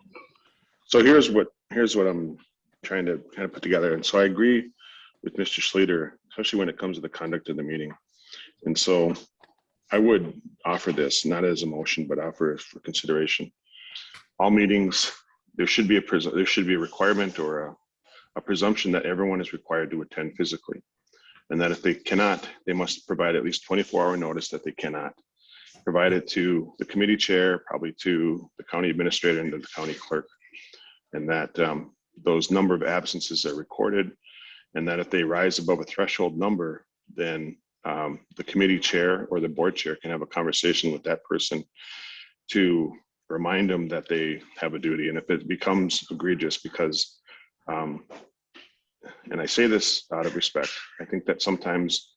So here's what I'm trying to kind of put together. And so I agree with Mr. Slater, especially when it comes to the conduct of the meeting. And so I would offer this, not as a motion, but offer it for consideration. All meetings, there should be a requirement or a presumption that everyone is required to attend physically. And that if they cannot, they must provide at least 24-hour notice that they cannot. Provide it to the committee chair, probably to the county administrator and to the county clerk. And that those number of absences are recorded. And that if they rise above a threshold number, then the committee chair or the board chair can have a conversation with that person to remind them that they have a duty. And if it becomes egregious, because, and I say this out of respect, I think that sometimes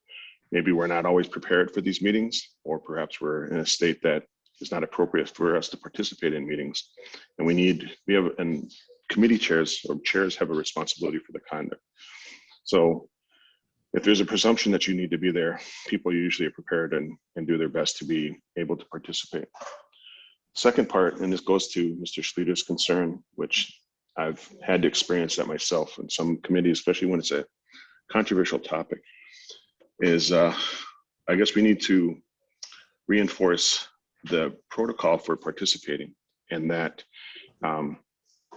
maybe we're not always prepared for these meetings, or perhaps we're in a state that is not appropriate for us to participate in meetings. And committee chairs or chairs have a responsibility for the conduct. So if there's a presumption that you need to be there, people usually are prepared and do their best to be able to participate. Second part, and this goes to Mr. Schluter's concern, which I've had to experience that myself in some committees, especially when it's a controversial topic, is I guess we need to reinforce the protocol for participating, and that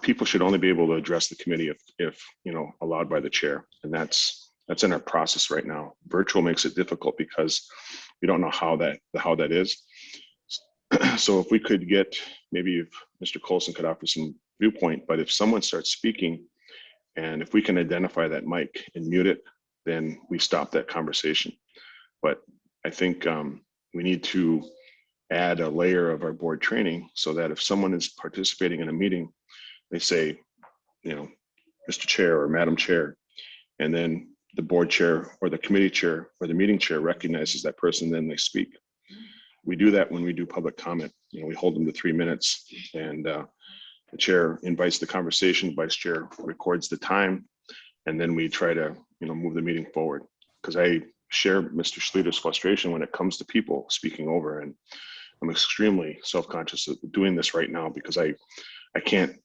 people should only be able to address the committee if allowed by the chair. And that's in our process right now. Virtual makes it difficult because we don't know how that is. So if we could get, maybe if Mr. Colson could offer some viewpoint, but if someone starts speaking and if we can identify that mic and mute it, then we stop that conversation. But I think we need to add a layer of our board training so that if someone is participating in a meeting, they say, Mr. Chair or Madam Chair, and then the board chair or the committee chair or the meeting chair recognizes that person, then they speak. We do that when we do public comment. We hold them to 3 minutes, and the chair invites the conversation, vice chair records the time, and then we try to move the meeting forward. Because I share Mr. Schluter's frustration when it comes to people speaking over, and I'm extremely self-conscious of doing this right now because I can't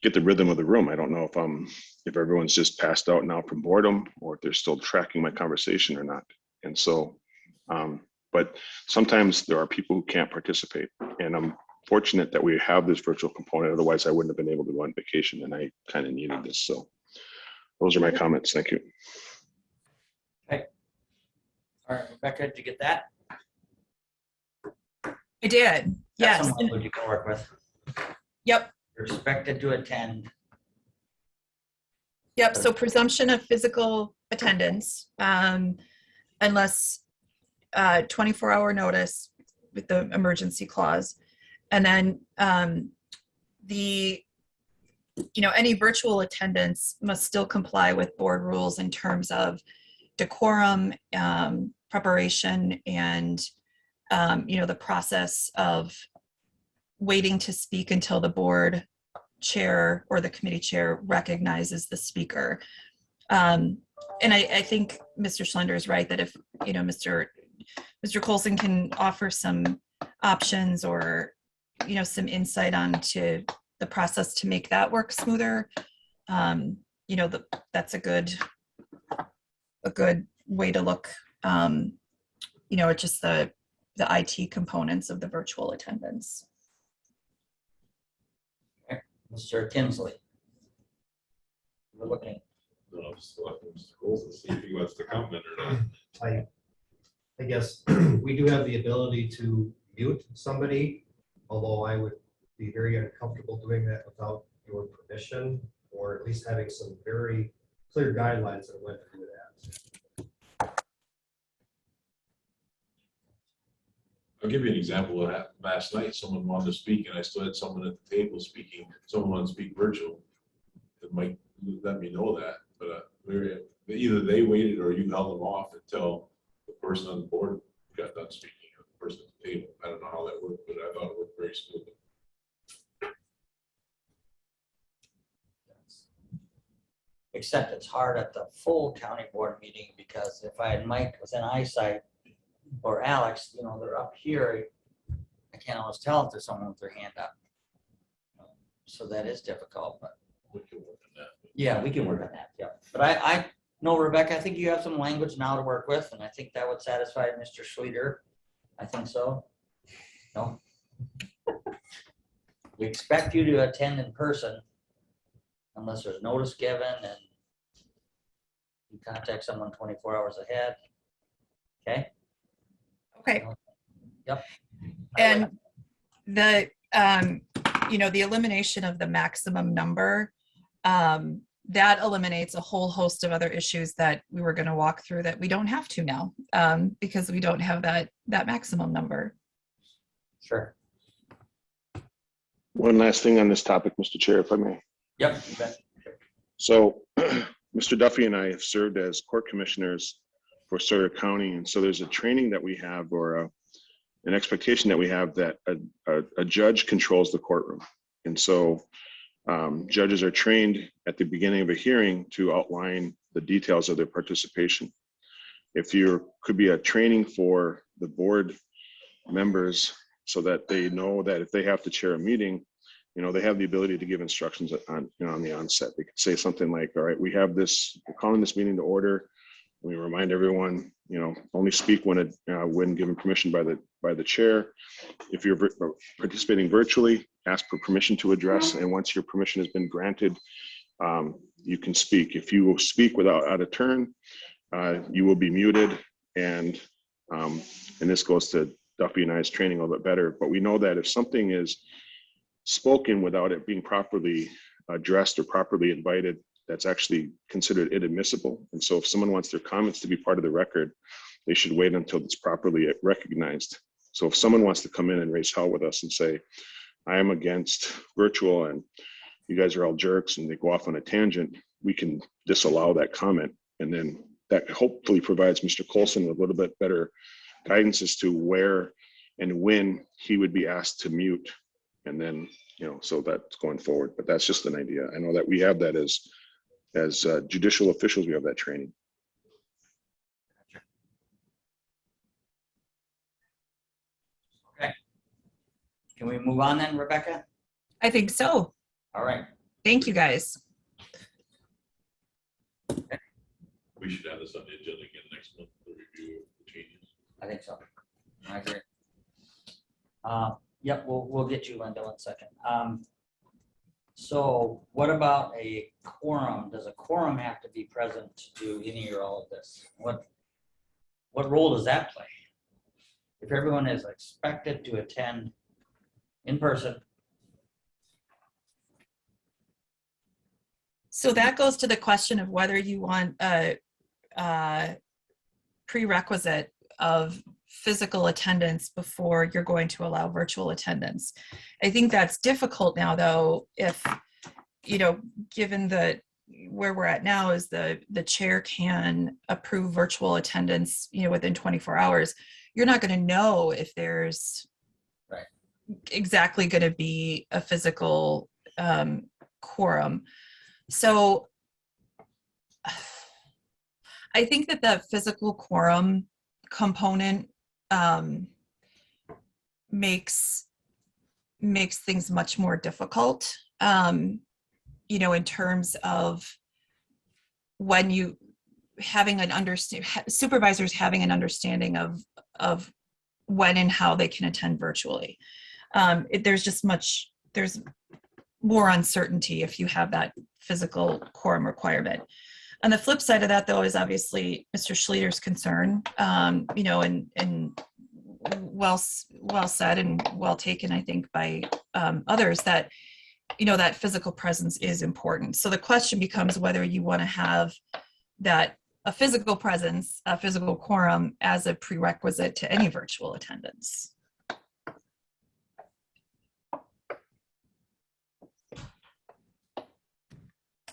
get the rhythm of the room. I don't know if everyone's just passed out now from boredom or if they're still tracking my conversation or not. And so, but sometimes there are people who can't participate, and I'm fortunate that we have this virtual component. Otherwise, I wouldn't have been able to go on vacation, and I kind of needed this. So those are my comments. Thank you. Okay. All right, Rebecca, did you get that? I did. That's Yes. someone who you can work with. Yep. You're expected to attend. Yep. So presumption of physical attendance, unless 24-hour notice with the emergency clause. And then any virtual attendance must still comply with board rules in terms of decorum, preparation, and the process of waiting to speak until the board chair or the committee chair recognizes the speaker. And I think Mr. Schlender is right that if Mr. Colson can offer some options or some insight onto the process to make that work smoother, that's a good way to look at just the IT components of the virtual attendance. Mr. Kinsley. We're looking. No, just let Mr. Colson see if he wants to comment or not. I guess we do have the ability to mute somebody, although I would be very uncomfortable doing that without your permission, or at least having some very clear guidelines on when to do that. I'll give you an example of that. Last night, someone wanted to speak and I still had someone at the table speaking. Someone wanted to speak virtual. It might let me know that, but either they waited or you held them off until the person on the board got done speaking, or the person at the table. I don't know how that worked, but I thought it worked very smoothly. Except it's hard at the full county board meeting, because if I had Mike within eyesight or Alex, they're up here, I can't always tell if there's someone with their hand up. So that is difficult, but We can work on that. yeah, we can work on that. Yeah. But I know, Rebecca, I think you have some language now to work with, and I think that would satisfy Mr. Schluter. I think so. No? We expect you to attend in person unless there's notice given and you contact someone 24 hours ahead. Okay? Okay. Yep. And the elimination of the maximum number, that eliminates a whole host of other issues that we were going to walk through that we don't have to now, because we don't have that maximum number. Sure. One last thing on this topic, Mr. Chair, if I may. Yep. So Mr. Duffy and I have served as court commissioners for Sawyer County. And so there's a training that we have, or an expectation that we have, that a judge controls the courtroom. And so judges are trained at the beginning of a hearing to outline the details of their participation. If could be a training for the board members so that they know that if they have to chair a meeting, they have the ability to give instructions on, on the onset. They could say something like, all right, we have this, we're calling this meeting to order. We remind everyone, only speak when given permission by the chair. If you're participating virtually, ask for permission to address, and once your permission has been granted, you can speak. If you speak without out of turn, you will be muted, and this goes to Duffy and I's training a little bit better. But we know that if something is spoken without it being properly addressed or properly invited, that's actually considered inadmissible. And so if someone wants their comments to be part of the record, they should wait until it's properly recognized. So if someone wants to come in and raise hell with us and say, I am against virtual and you guys are all jerks, and they go off on a tangent, we can disallow that comment. And then that hopefully provides Mr. Colson with a little bit better guidance as to where and when he would be asked to mute. And then, so that's going forward, but that's just an idea. I know that we have that as judicial officials, we have that training. Okay. Can we move on then, Rebecca? I think so. All right. Thank you, guys. We should have this on the agenda again next month, the review of the changes. I think so. I agree. Yep, we'll get you, Linda, in a second. So what about a quorum? Does a quorum have to be present to do any or all of this? What role does that play? If everyone is expected to attend in person? So that goes to the question of whether you want a prerequisite of physical attendance before you're going to allow virtual attendance. I think that's difficult now, though, if, given where we're at now is the chair can approve virtual attendance, within 24 hours. You're not going to know if there's exactly going to be a physical quorum. So I think that the physical quorum component makes things much more difficult, in terms of when you supervisors having an understanding of when and how they can attend virtually. There's more uncertainty if you have that physical quorum requirement. On the flip side of that, though, is obviously Mr. Schlueter's concern, and well said and well taken, I think, by others, that, that physical presence is important. So the question becomes whether you want to have a physical presence, a physical quorum, as a prerequisite to any virtual attendance.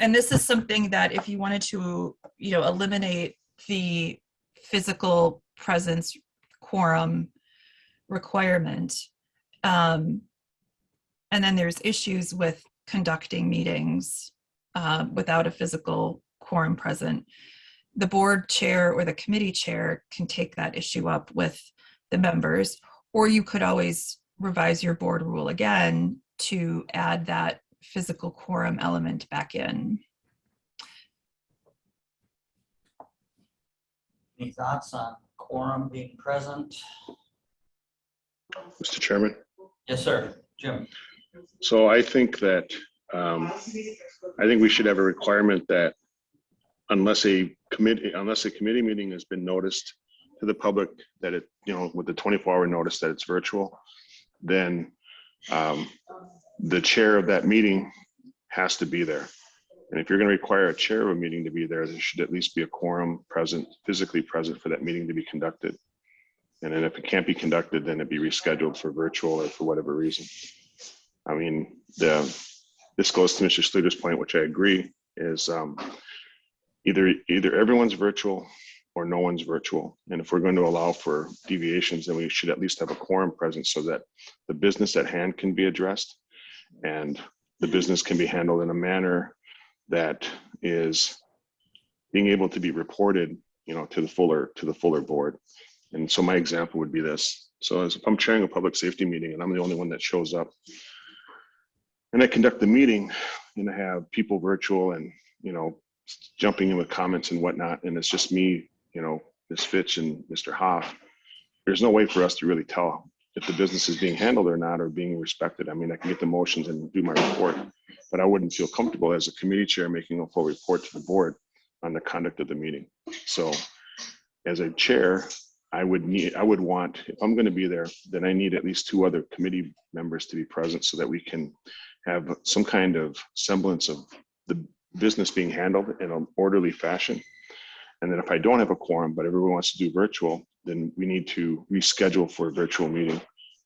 And this is something that if you wanted to, eliminate the physical presence quorum requirement, and then there's issues with conducting meetings without a physical quorum present, the board chair or the committee chair can take that issue up with the members, or you could always revise your board rule again to add that physical quorum element back in. Any thoughts on quorum being present? Mr. Chairman? Yes, sir. Jim? So I think that, we should have a requirement that unless a committee meeting has been noticed to the public, that it, with the 24-hour notice that it's virtual, then the chair of that meeting has to be there. And if you're going to require a chair of a meeting to be there, there should at least be a quorum present, physically present, for that meeting to be conducted. And then if it can't be conducted, then it'd be rescheduled for virtual or for whatever reason. I mean, this goes to Mr. Schlueter's point, which I agree, is either everyone's virtual or no one's virtual. And if we're going to allow for deviations, then we should at least have a quorum present so that the business at hand can be addressed and the business can be handled in a manner that is being able to be reported, to the fuller board. And so my example would be this. So as if I'm chairing a public safety meeting and I'm the only one that shows up, and I conduct the meeting and I have people virtual and, jumping in with comments and whatnot, and it's just me, Ms. Fitch and Mr. Hoff, there's no way for us to really tell if the business is being handled or not, or being respected. I mean, I can get the motions and do my report, but I wouldn't feel comfortable as a committee chair making a full report to the board on the conduct of the meeting. So as a chair, I would want, if I'm going to be there, then I need at least 2 other committee members to be present so that we can have some kind of semblance of the business being handled in an orderly fashion. And then if I don't have a quorum, but everyone wants to do virtual, then we need to reschedule for a virtual meeting,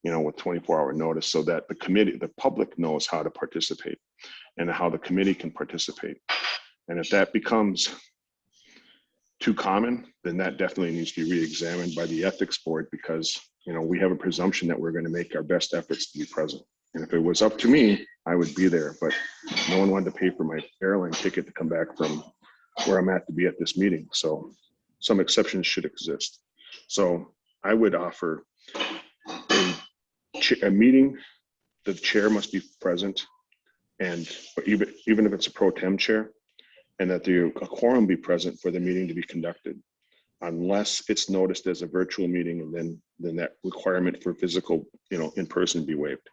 with 24-hour notice so that the public knows how to participate and how the committee can participate. And if that becomes too common, then that definitely needs to be re-examined by the ethics board, because, we have a presumption that we're going to make our best efforts to be present. And if it was up to me, I would be there, but no one wanted to pay for my airline ticket to come back from where I'm at to be at this meeting. So some exceptions should exist. So I would offer a meeting, the chair must be present, and even if it's a pro tem chair, and that a quorum be present for the meeting to be conducted, unless it's noticed as a virtual meeting, and then that requirement for physical, in person be waived.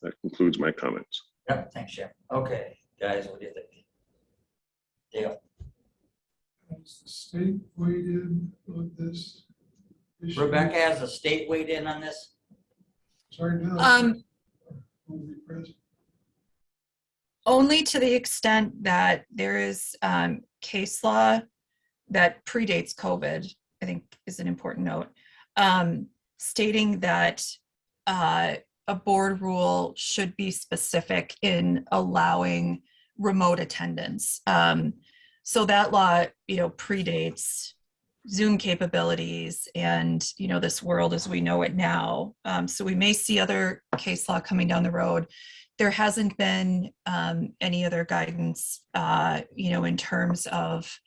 That concludes my comments. Yep, thanks, Chair. Okay, guys, what do you think? Dale? Has the state weighed in on this issue? Rebecca, has the state weighed in on this? Sorry, now. Will be present. Only to the extent that there is case law that predates COVID, I think is an important note, stating that a board rule should be specific in allowing remote attendance. So that law, predates Zoom capabilities and, this world as we know it now. So we may see other case law coming down the road. There hasn't been any other guidance, in terms of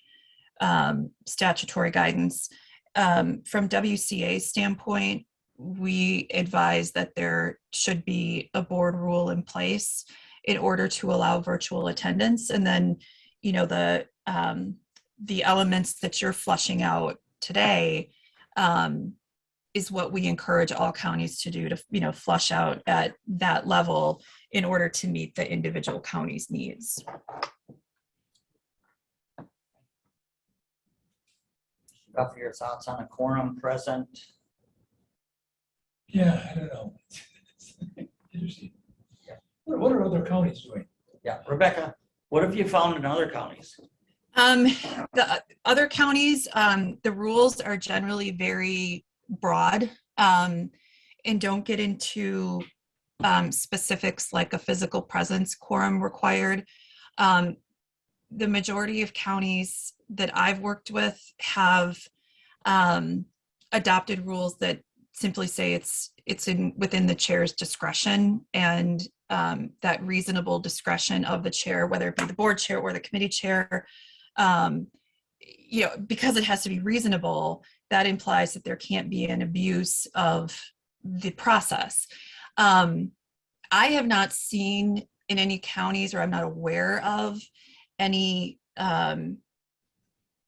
statutory guidance. From WCA's standpoint, we advise that there should be a board rule in place in order to allow virtual attendance. And then, the elements that you're fleshing out today is what we encourage all counties to do to, flush out at that level in order to meet the individual county's needs. Roughly your thoughts on a quorum present? Yeah, I don't know. Interesting. What are other counties doing? Yeah, Rebecca, what have you found in other counties? The other counties, the rules are generally very broad and don't get into specifics like a physical presence quorum required. The majority of counties that I've worked with have adopted rules that simply say it's within the chair's discretion, and that reasonable discretion of the chair, whether it be the board chair or the committee chair, because it has to be reasonable, that implies that there can't be an abuse of the process. I have not seen in any counties, or I'm not aware of any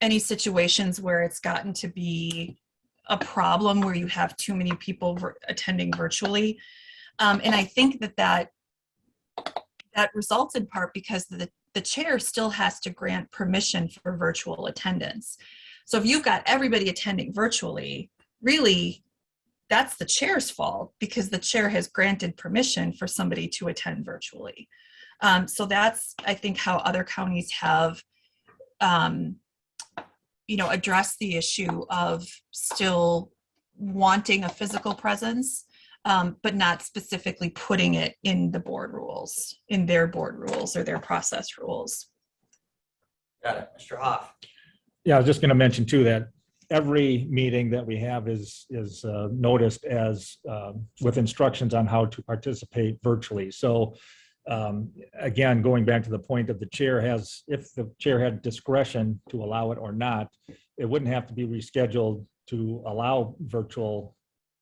situations where it's gotten to be a problem where you have too many people attending virtually. And I think that results in part because the chair still has to grant permission for virtual attendance. So if you've got everybody attending virtually, really, that's the chair's fault, because the chair has granted permission for somebody to attend virtually. So that's, I think, how other counties have address the issue of still wanting a physical presence, but not specifically putting it in the board rules, in their board rules or their process rules. Got it. Mr. Hoff. Yeah, I was just going to mention too that every meeting that we have is noticed as with instructions on how to participate virtually. So again, going back to the point of the chair has, if the chair had discretion to allow it or not, it wouldn't have to be rescheduled to allow virtual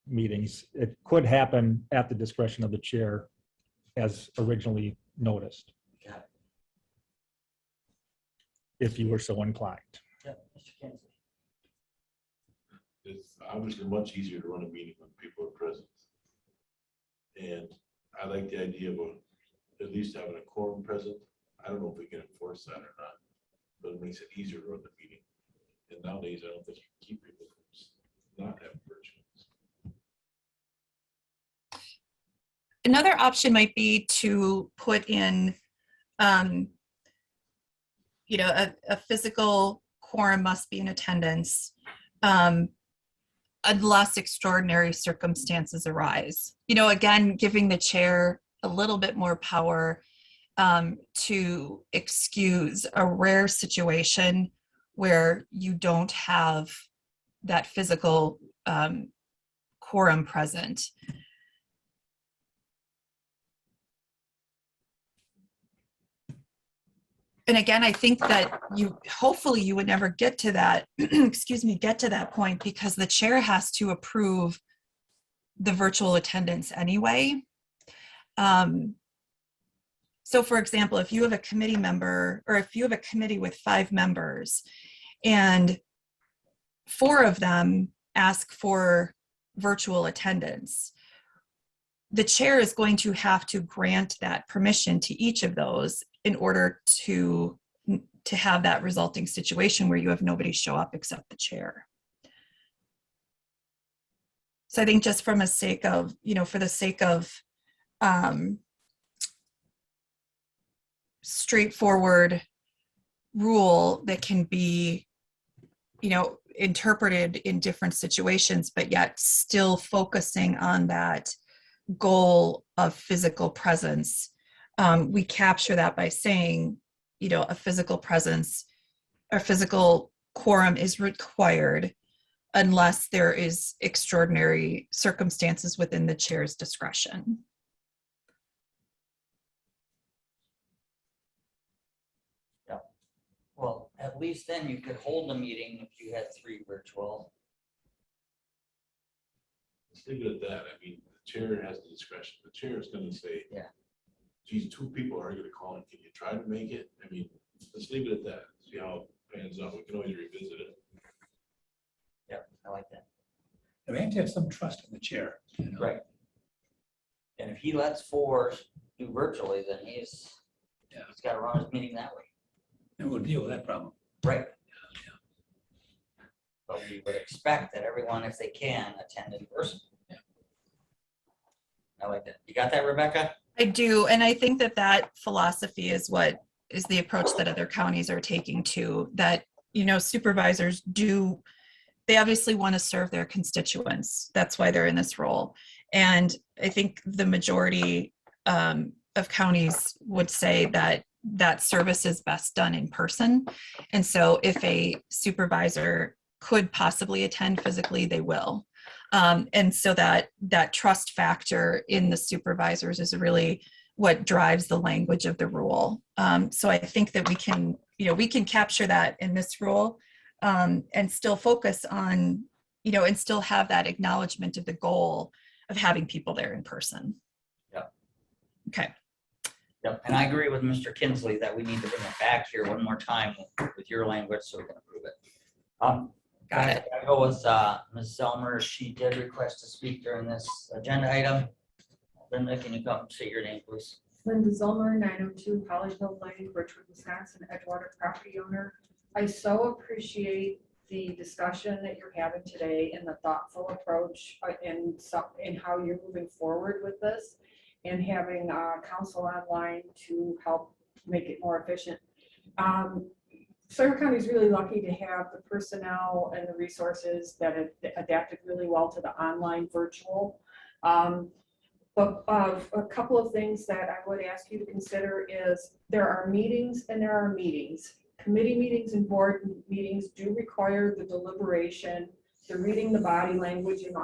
meetings. It could happen at the discretion of the chair as originally noticed, Got it. if you were so inclined. Yeah, Mr. Kinsley. It's obviously much easier to run a meeting when people are present. And I like the idea of at least having a quorum present. I don't know if we can enforce that or not, but it makes it easier to run the meeting. And nowadays, I don't think you can keep people from not having virtuals. Another option might be to put in, you know, a physical quorum must be in attendance, unless extraordinary circumstances arise. You know, again, giving the chair a little bit more power to excuse a rare situation where you don't have that physical quorum present. And again, I think that hopefully you would never get to that, excuse me, get to that point, because the chair has to approve the virtual attendance anyway. So for example, if you have a committee member, or if you have a committee with 5 members and 4 of them ask for virtual attendance, the chair is going to have to grant that permission to each of those in order to have that resulting situation where you have nobody show up except the chair. So I think just from a sake of, you know, for the sake of straightforward rule that can be, you know, interpreted in different situations, but yet still focusing on that goal of physical presence, we capture that by saying, you know, a physical presence or physical quorum is required unless there is extraordinary circumstances within the chair's discretion. Yeah. Well, at least then you could hold a meeting if you had 3 virtual. Let's leave it at that. I mean, the chair has the discretion. The chair is going to say, Yeah. Geez, 2 people are going to call in. Can you try to make it? I mean, let's leave it at that. See how it pans out. We can always revisit it. Yeah, I like that. And we have to have some trust in the chair. You know? Right. And if he lets 4 do virtually, then he's got to run his meeting that way. And we'll deal with that problem. Right. But we would expect that everyone, if they can, attend in person. Yeah. I like that. You got that, Rebecca? I do, and I think that that philosophy is what is the approach that other counties are taking too, that, you know, supervisors do, they obviously want to serve their constituents. That's why they're in this role. And I think the majority of counties would say that that service is best done in person. And so if a supervisor could possibly attend physically, they will. And so that trust factor in the supervisors is really what drives the language of the rule. So I think that we can, you know, we can capture that in this rule and still focus on, you know, and still have that acknowledgement of the goal of having people there in person. Yep. Okay. Yep. And I agree with Mr. Kinsley that we need to bring it back here one more time with your language so we can approve it. Got it. I go with Ms. Selmer. She did request to speak during this agenda item. Linda, can you come say your name, please? Linda Zolmer, 902 Holly Hill Lane, Birchwood, Wisconsin, Edgewater property owner. I so appreciate the discussion that you're having today and the thoughtful approach in how you're moving forward with this, and having council online to help make it more efficient. Sawyer County is really lucky to have the personnel and the resources that have adapted really well to the online virtual. But a couple of things that I would ask you to consider is there are meetings and there are meetings. Committee meetings and board meetings do require the deliberation, the reading the body language, and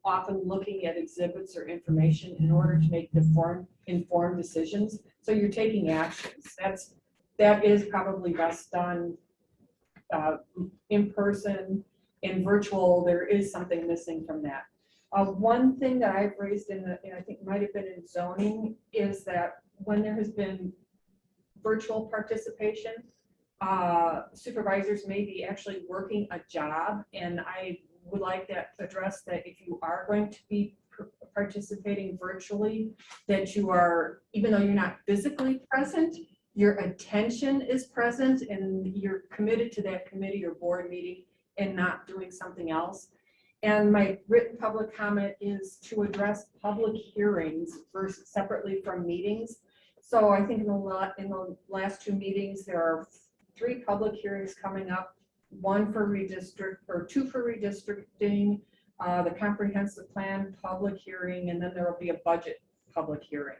often looking at exhibits or information in order to make informed decisions. So you're taking actions. That is probably best done in person. In virtual, there is something missing from that. One thing that I've raised and I think might have been in zoning is that when there has been virtual participation, supervisors may be actually working a job, and I would like that addressed that if you are going to be participating virtually, that you are, even though you're not physically present, your attention is present and you're committed to that committee or board meeting and not doing something else. And my written public comment is to address public hearings versus separately from meetings. So I think in the last 2 meetings, there are 3 public hearings coming up, 1 for redistrict or 2 for redistricting, the comprehensive plan public hearing, and then there will be a budget public hearing.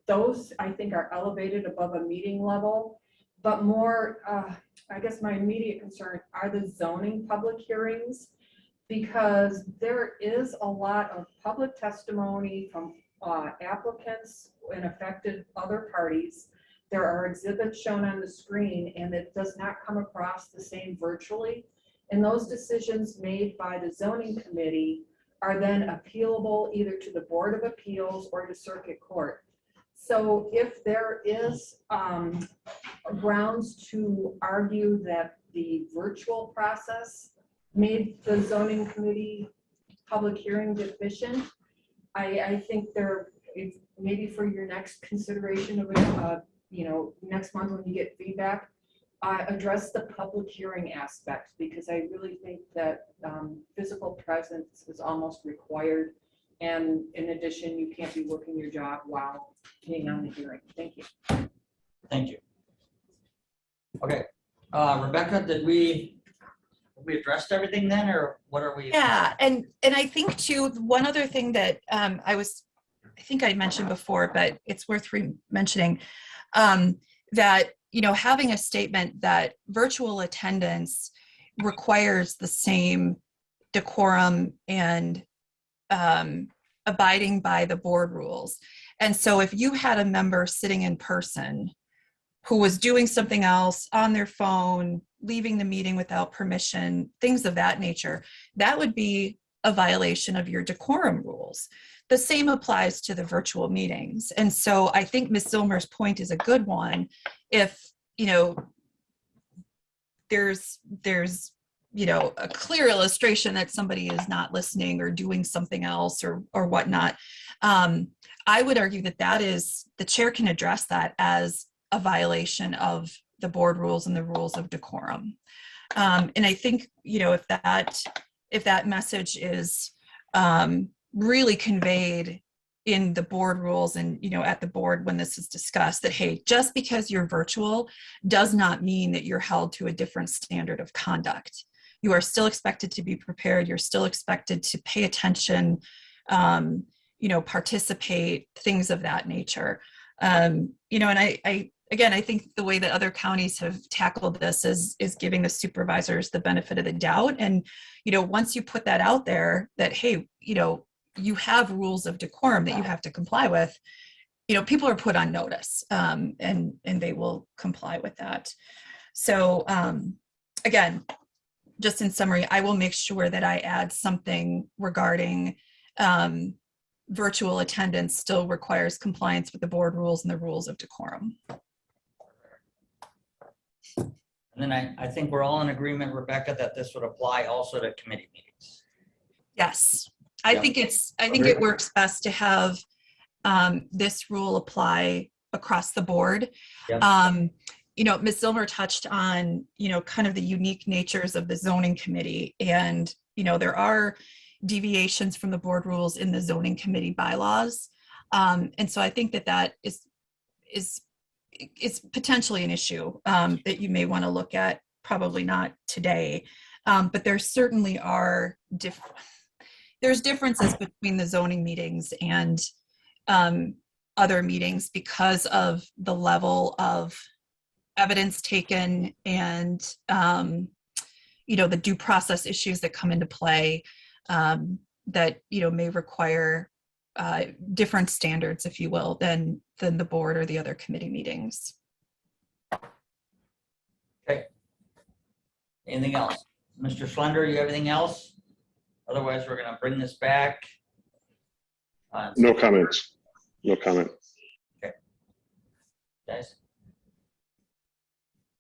Those I think are elevated above a meeting level, but more, I guess my immediate concern are the zoning public hearings, because there is a lot of public testimony from applicants and affected other parties. There are exhibits shown on the screen, and it does not come across the same virtually. And those decisions made by the zoning committee are then appealable either to the Board of Appeals or to Circuit Court. So if there is grounds to argue that the virtual process made the zoning committee public hearing deficient, I think there, if maybe for your next consideration of it, next month when you get feedback, address the public hearing aspect, because I really think that physical presence is almost required. And in addition, you can't be working your job while being on the hearing. Thank you. Thank you. Okay, Rebecca, did we addressed everything then, or what are we? Yeah, and I think too, one other thing that I think I mentioned before, but it's worth mentioning, that having a statement that virtual attendance requires the same decorum and abiding by the board rules. And so if you had a member sitting in person who was doing something else on their phone, leaving the meeting without permission, things of that nature, that would be a violation of your decorum rules. The same applies to the virtual meetings. And so I think Ms. Zilmer's point is a good one. If, there's a clear illustration that somebody is not listening or doing something else or whatnot, I would argue that is, the chair can address that as a violation of the board rules and the rules of decorum. And I think, if that message is really conveyed in the board rules and, at the board when this is discussed, that, hey, just because you're virtual does not mean that you're held to a different standard of conduct. You are still expected to be prepared. You're still expected to pay attention, participate, things of that nature. And I think the way that other counties have tackled this is giving the supervisors the benefit of the doubt. And, once you put that out there that, hey, you have rules of decorum that you have to comply with, people are put on notice, and they will comply with that. So again, just in summary, I will make sure that I add something regarding virtual attendance still requires compliance with the board rules and the rules of decorum. And then I think we're all in agreement, Rebecca, that this would apply also to committee meetings. Yes, I Yeah. think it works best to have this rule apply across the board. Yeah. Ms. Zilmer touched on, kind of the unique natures of the zoning committee. And, there are deviations from the board rules in the zoning committee bylaws. And so I think that is potentially an issue that you may want to look at, probably not today. But there certainly are there's differences between the zoning meetings and other meetings because of the level of evidence taken and the due process issues that come into play that may require different standards, if you will, than the board or the other committee meetings. Okay. Anything else? Mr. Schlender, you have anything else? Otherwise, we're gonna bring this back. on No comments. No comment. Guys?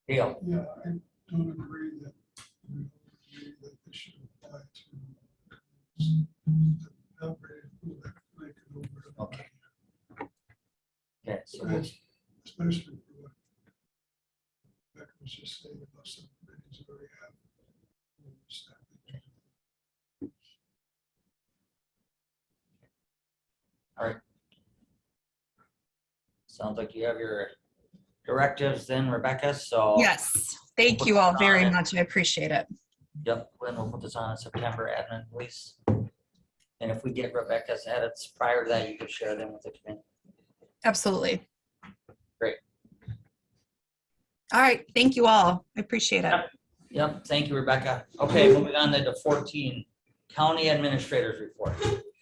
Deal. Yeah, I don't agree that this should apply to the number of people that make it over. Okay. Okay, so we'll- Especially for what Becca was just saying about some committees already have. Staff. sounds like you have your directives then, Rebecca, so. Yes, thank you all very much. I appreciate it. Yep, Lynn will put this on in September, admin, please. And if we get Rebecca's edits prior to that, you could share them with the committee. Absolutely. Great. All right, thank you all. I appreciate it. Yep, thank you, Rebecca. Okay, moving on to 14, county administrators report.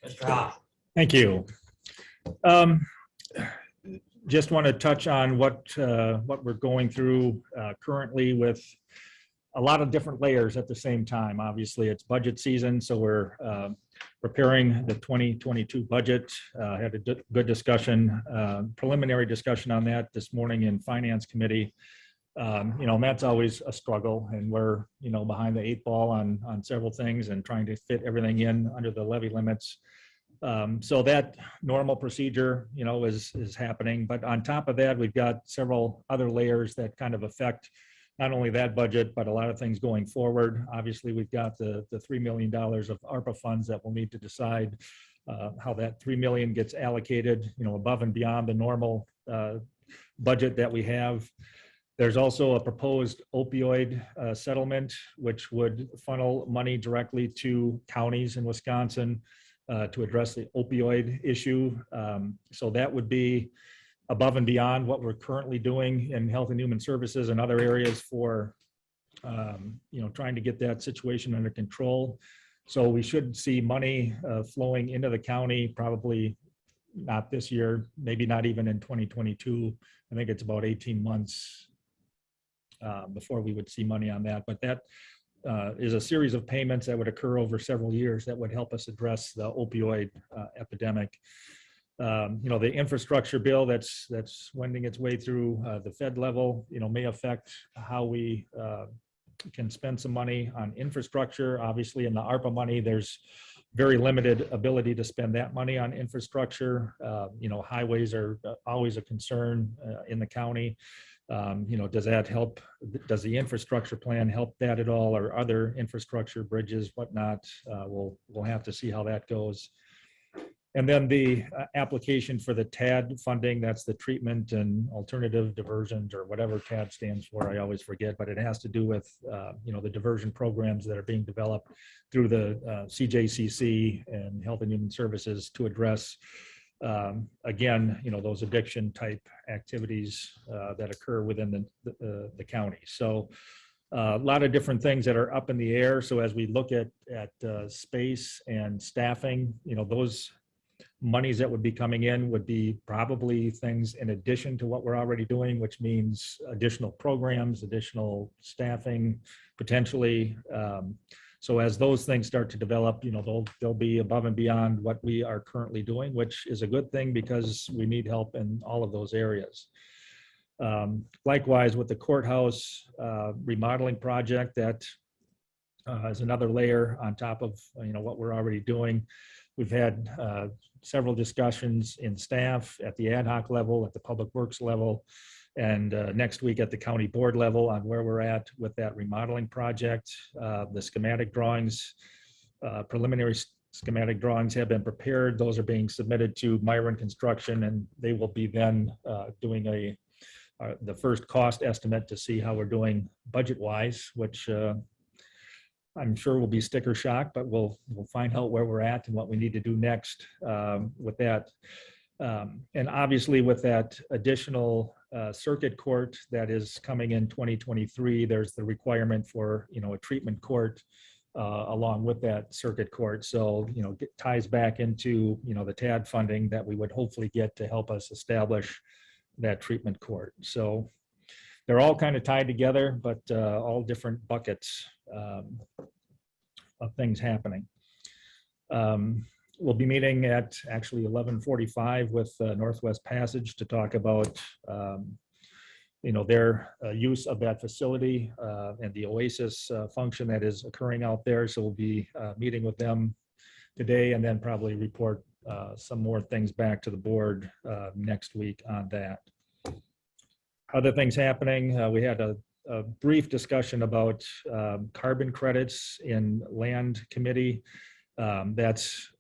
Mr. Hoff. Thank you. Just want to touch on what we're going through currently with a lot of different layers at the same time. Obviously, it's budget season, so we're preparing the 2022 budget. Had a good discussion, preliminary discussion on that this morning in Finance Committee. And that's always a struggle, and we're behind the 8 ball on several things and trying to fit everything in under the levy limits. So that normal procedure, is happening. But on top of that, we've got several other layers that kind of affect not only that budget, but a lot of things going forward. Obviously, we've got the $3 million of ARPA funds that we'll need to decide how that $3 million gets allocated, above and beyond the normal budget that we have. There's also a proposed opioid settlement, which would funnel money directly to counties in Wisconsin to address the opioid issue. So that would be above and beyond what we're currently doing in Health and Human Services and other areas for, trying to get that situation under control. So we should see money flowing into the county, probably not this year, maybe not even in 2022. I think it's about 18 months before we would see money on that. But that is a series of payments that would occur over several years that would help us address the opioid epidemic. The infrastructure bill that's wending its way through the Fed level, may affect how we can spend some money on infrastructure. Obviously, in the ARPA money, there's very limited ability to spend that money on infrastructure. Highways are always a concern in the county. Does that help? Does the infrastructure plan help that at all, or other infrastructure, bridges, whatnot? We'll have to see how that goes. And then the application for the TAD funding, that's the treatment and alternative diversions, or whatever TAD stands for, I always forget, but it has to do with, the diversion programs that are being developed through the CJCC and Health and Human Services to address, again, those addiction type activities that occur within the county. So a lot of different things that are up in the air. So as we look at space and staffing, those monies that would be coming in would be probably things in addition to what we're already doing, which means additional programs, additional staffing, potentially. So as those things start to develop, they'll be above and beyond what we are currently doing, which is a good thing because we need help in all of those areas. Likewise, with the courthouse remodeling project, that is another layer on top of what we're already doing. We've had several discussions in staff at the ad hoc level, at the public works level, and next week at the county board level on where we're at with that remodeling project. The schematic drawings, preliminary schematic drawings have been prepared. Those are being submitted to Myron Construction, and they will be then doing the first cost estimate to see how we're doing budget-wise, which I'm sure will be sticker shock, but we'll find out where we're at and what we need to do next with that. And obviously with that additional circuit court that is coming in 2023, there's the requirement for, a treatment court along with that circuit court. So, it ties back into, the TAD funding that we would hopefully get to help us establish that treatment court. So they're all kind of tied together, but all different buckets of things happening. We'll be meeting at actually 11:45 with Northwest Passage to talk about their use of that facility and the Oasis function that is occurring out there. So we'll be meeting with them today and then probably report some more things back to the board next week on that. Other things happening, we had a brief discussion about carbon credits in land committee. That's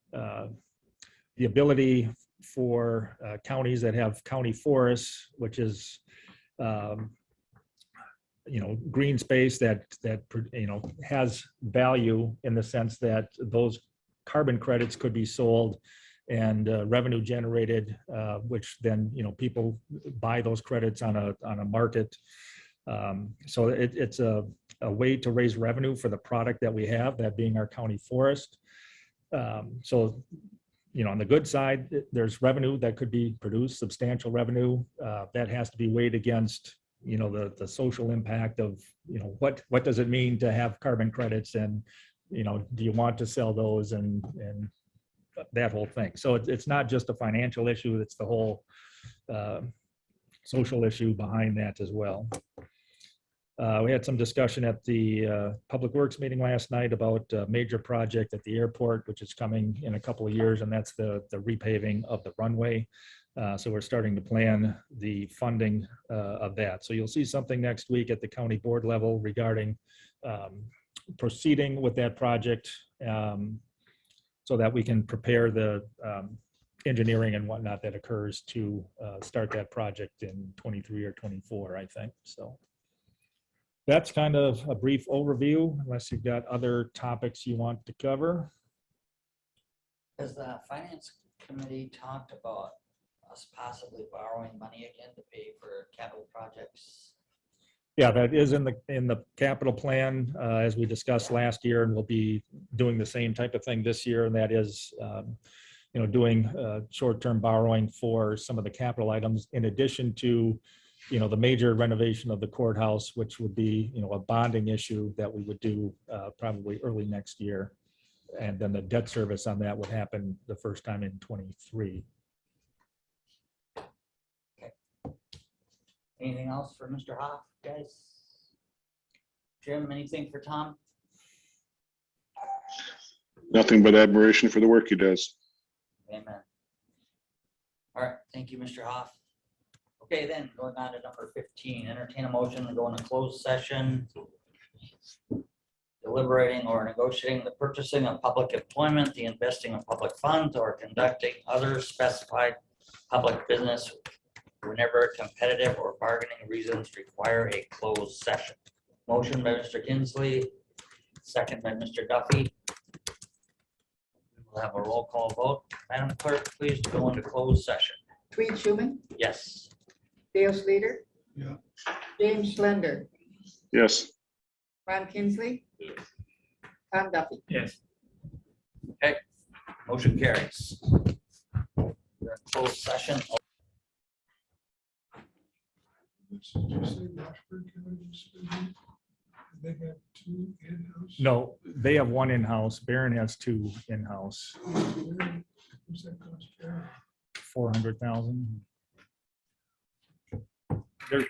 the ability for counties that have county forests, which is green space that has value in the sense that those carbon credits could be sold and revenue generated, which then people buy those credits on a market. So it's a way to raise revenue for the product that we have, that being our county forest. So on the good side, there's revenue that could be produced, substantial revenue that has to be weighed against the social impact of what does it mean to have carbon credits, and do you want to sell those, and that whole thing. So it's not just a financial issue, it's the whole social issue behind that as well. We had some discussion at the Public Works meeting last night about a major project at the airport, which is coming in a couple of years, and that's the repaving of the runway. So we're starting to plan the funding of that. So you'll see something next week at the county board level regarding proceeding with that project, so that we can prepare the engineering and whatnot that occurs to start that project in 23 or 24, I think. So that's kind of a brief overview, unless you've got other topics you want to cover. Has the finance committee talked about us possibly borrowing money again to pay for capital projects? Yeah, that is in the capital plan, as we discussed last year, and we'll be doing the same type of thing this year, and that is doing short-term borrowing for some of the capital items, in addition to the major renovation of the courthouse, which would be a bonding issue that we would do probably early next year, and then the debt service on that would happen the first time in 23. Anything else for Mr. Hoff, guys? Jim, anything for Tom? Nothing but admiration for the work he does. Amen. All right, thank you, Mr. Hoff. Okay, then going on to number 15, entertain a motion to go into closed session, deliberating or negotiating the purchasing of public employment, the investing of public funds, or conducting other specified public business whenever competitive or bargaining reasons require a closed session. Motion by Mr. Kinsley, second by Mr. Duffy. We'll have a roll call vote. Madam Clerk, please go into closed session. Tweed Schuman, Yes. Dale Slater. Yeah. James Schlender, Yes. Ron Kinsley, Tom Duffy. Yes. Motion carries. We're in closed session. Did you say Washburn County was busy? They have 2 in-house? No, they have 1 in-house. Barron has 2 in-house. What's that cost? Yeah. 400,000. They're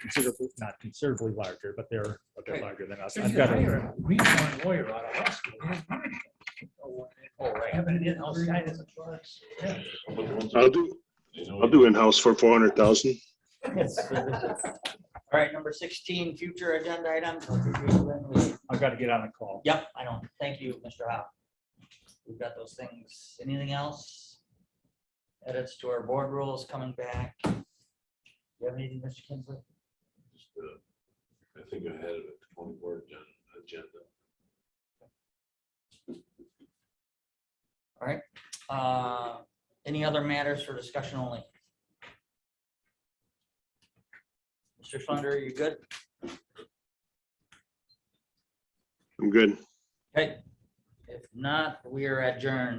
not considerably larger, but they're a bit larger than us. I've got a, We found a lawyer out of law school. He has money. Oh, right. Having an in-house guy that's a clerks. Yeah. I'll do in-house for 400,000. Yes. All right, number 16, future agenda items. I've got to get on a call. Yep, I know. Thank you, Mr. Howe. We've got those things. Anything else? Edits to our board rules coming back. You have anything, Mr. Kinsley? Just, I think ahead of it, 24 agenda. All right. Any other matters for discussion only? Mr. Schlender, you good? I'm good. Okay. If not, we are adjourned.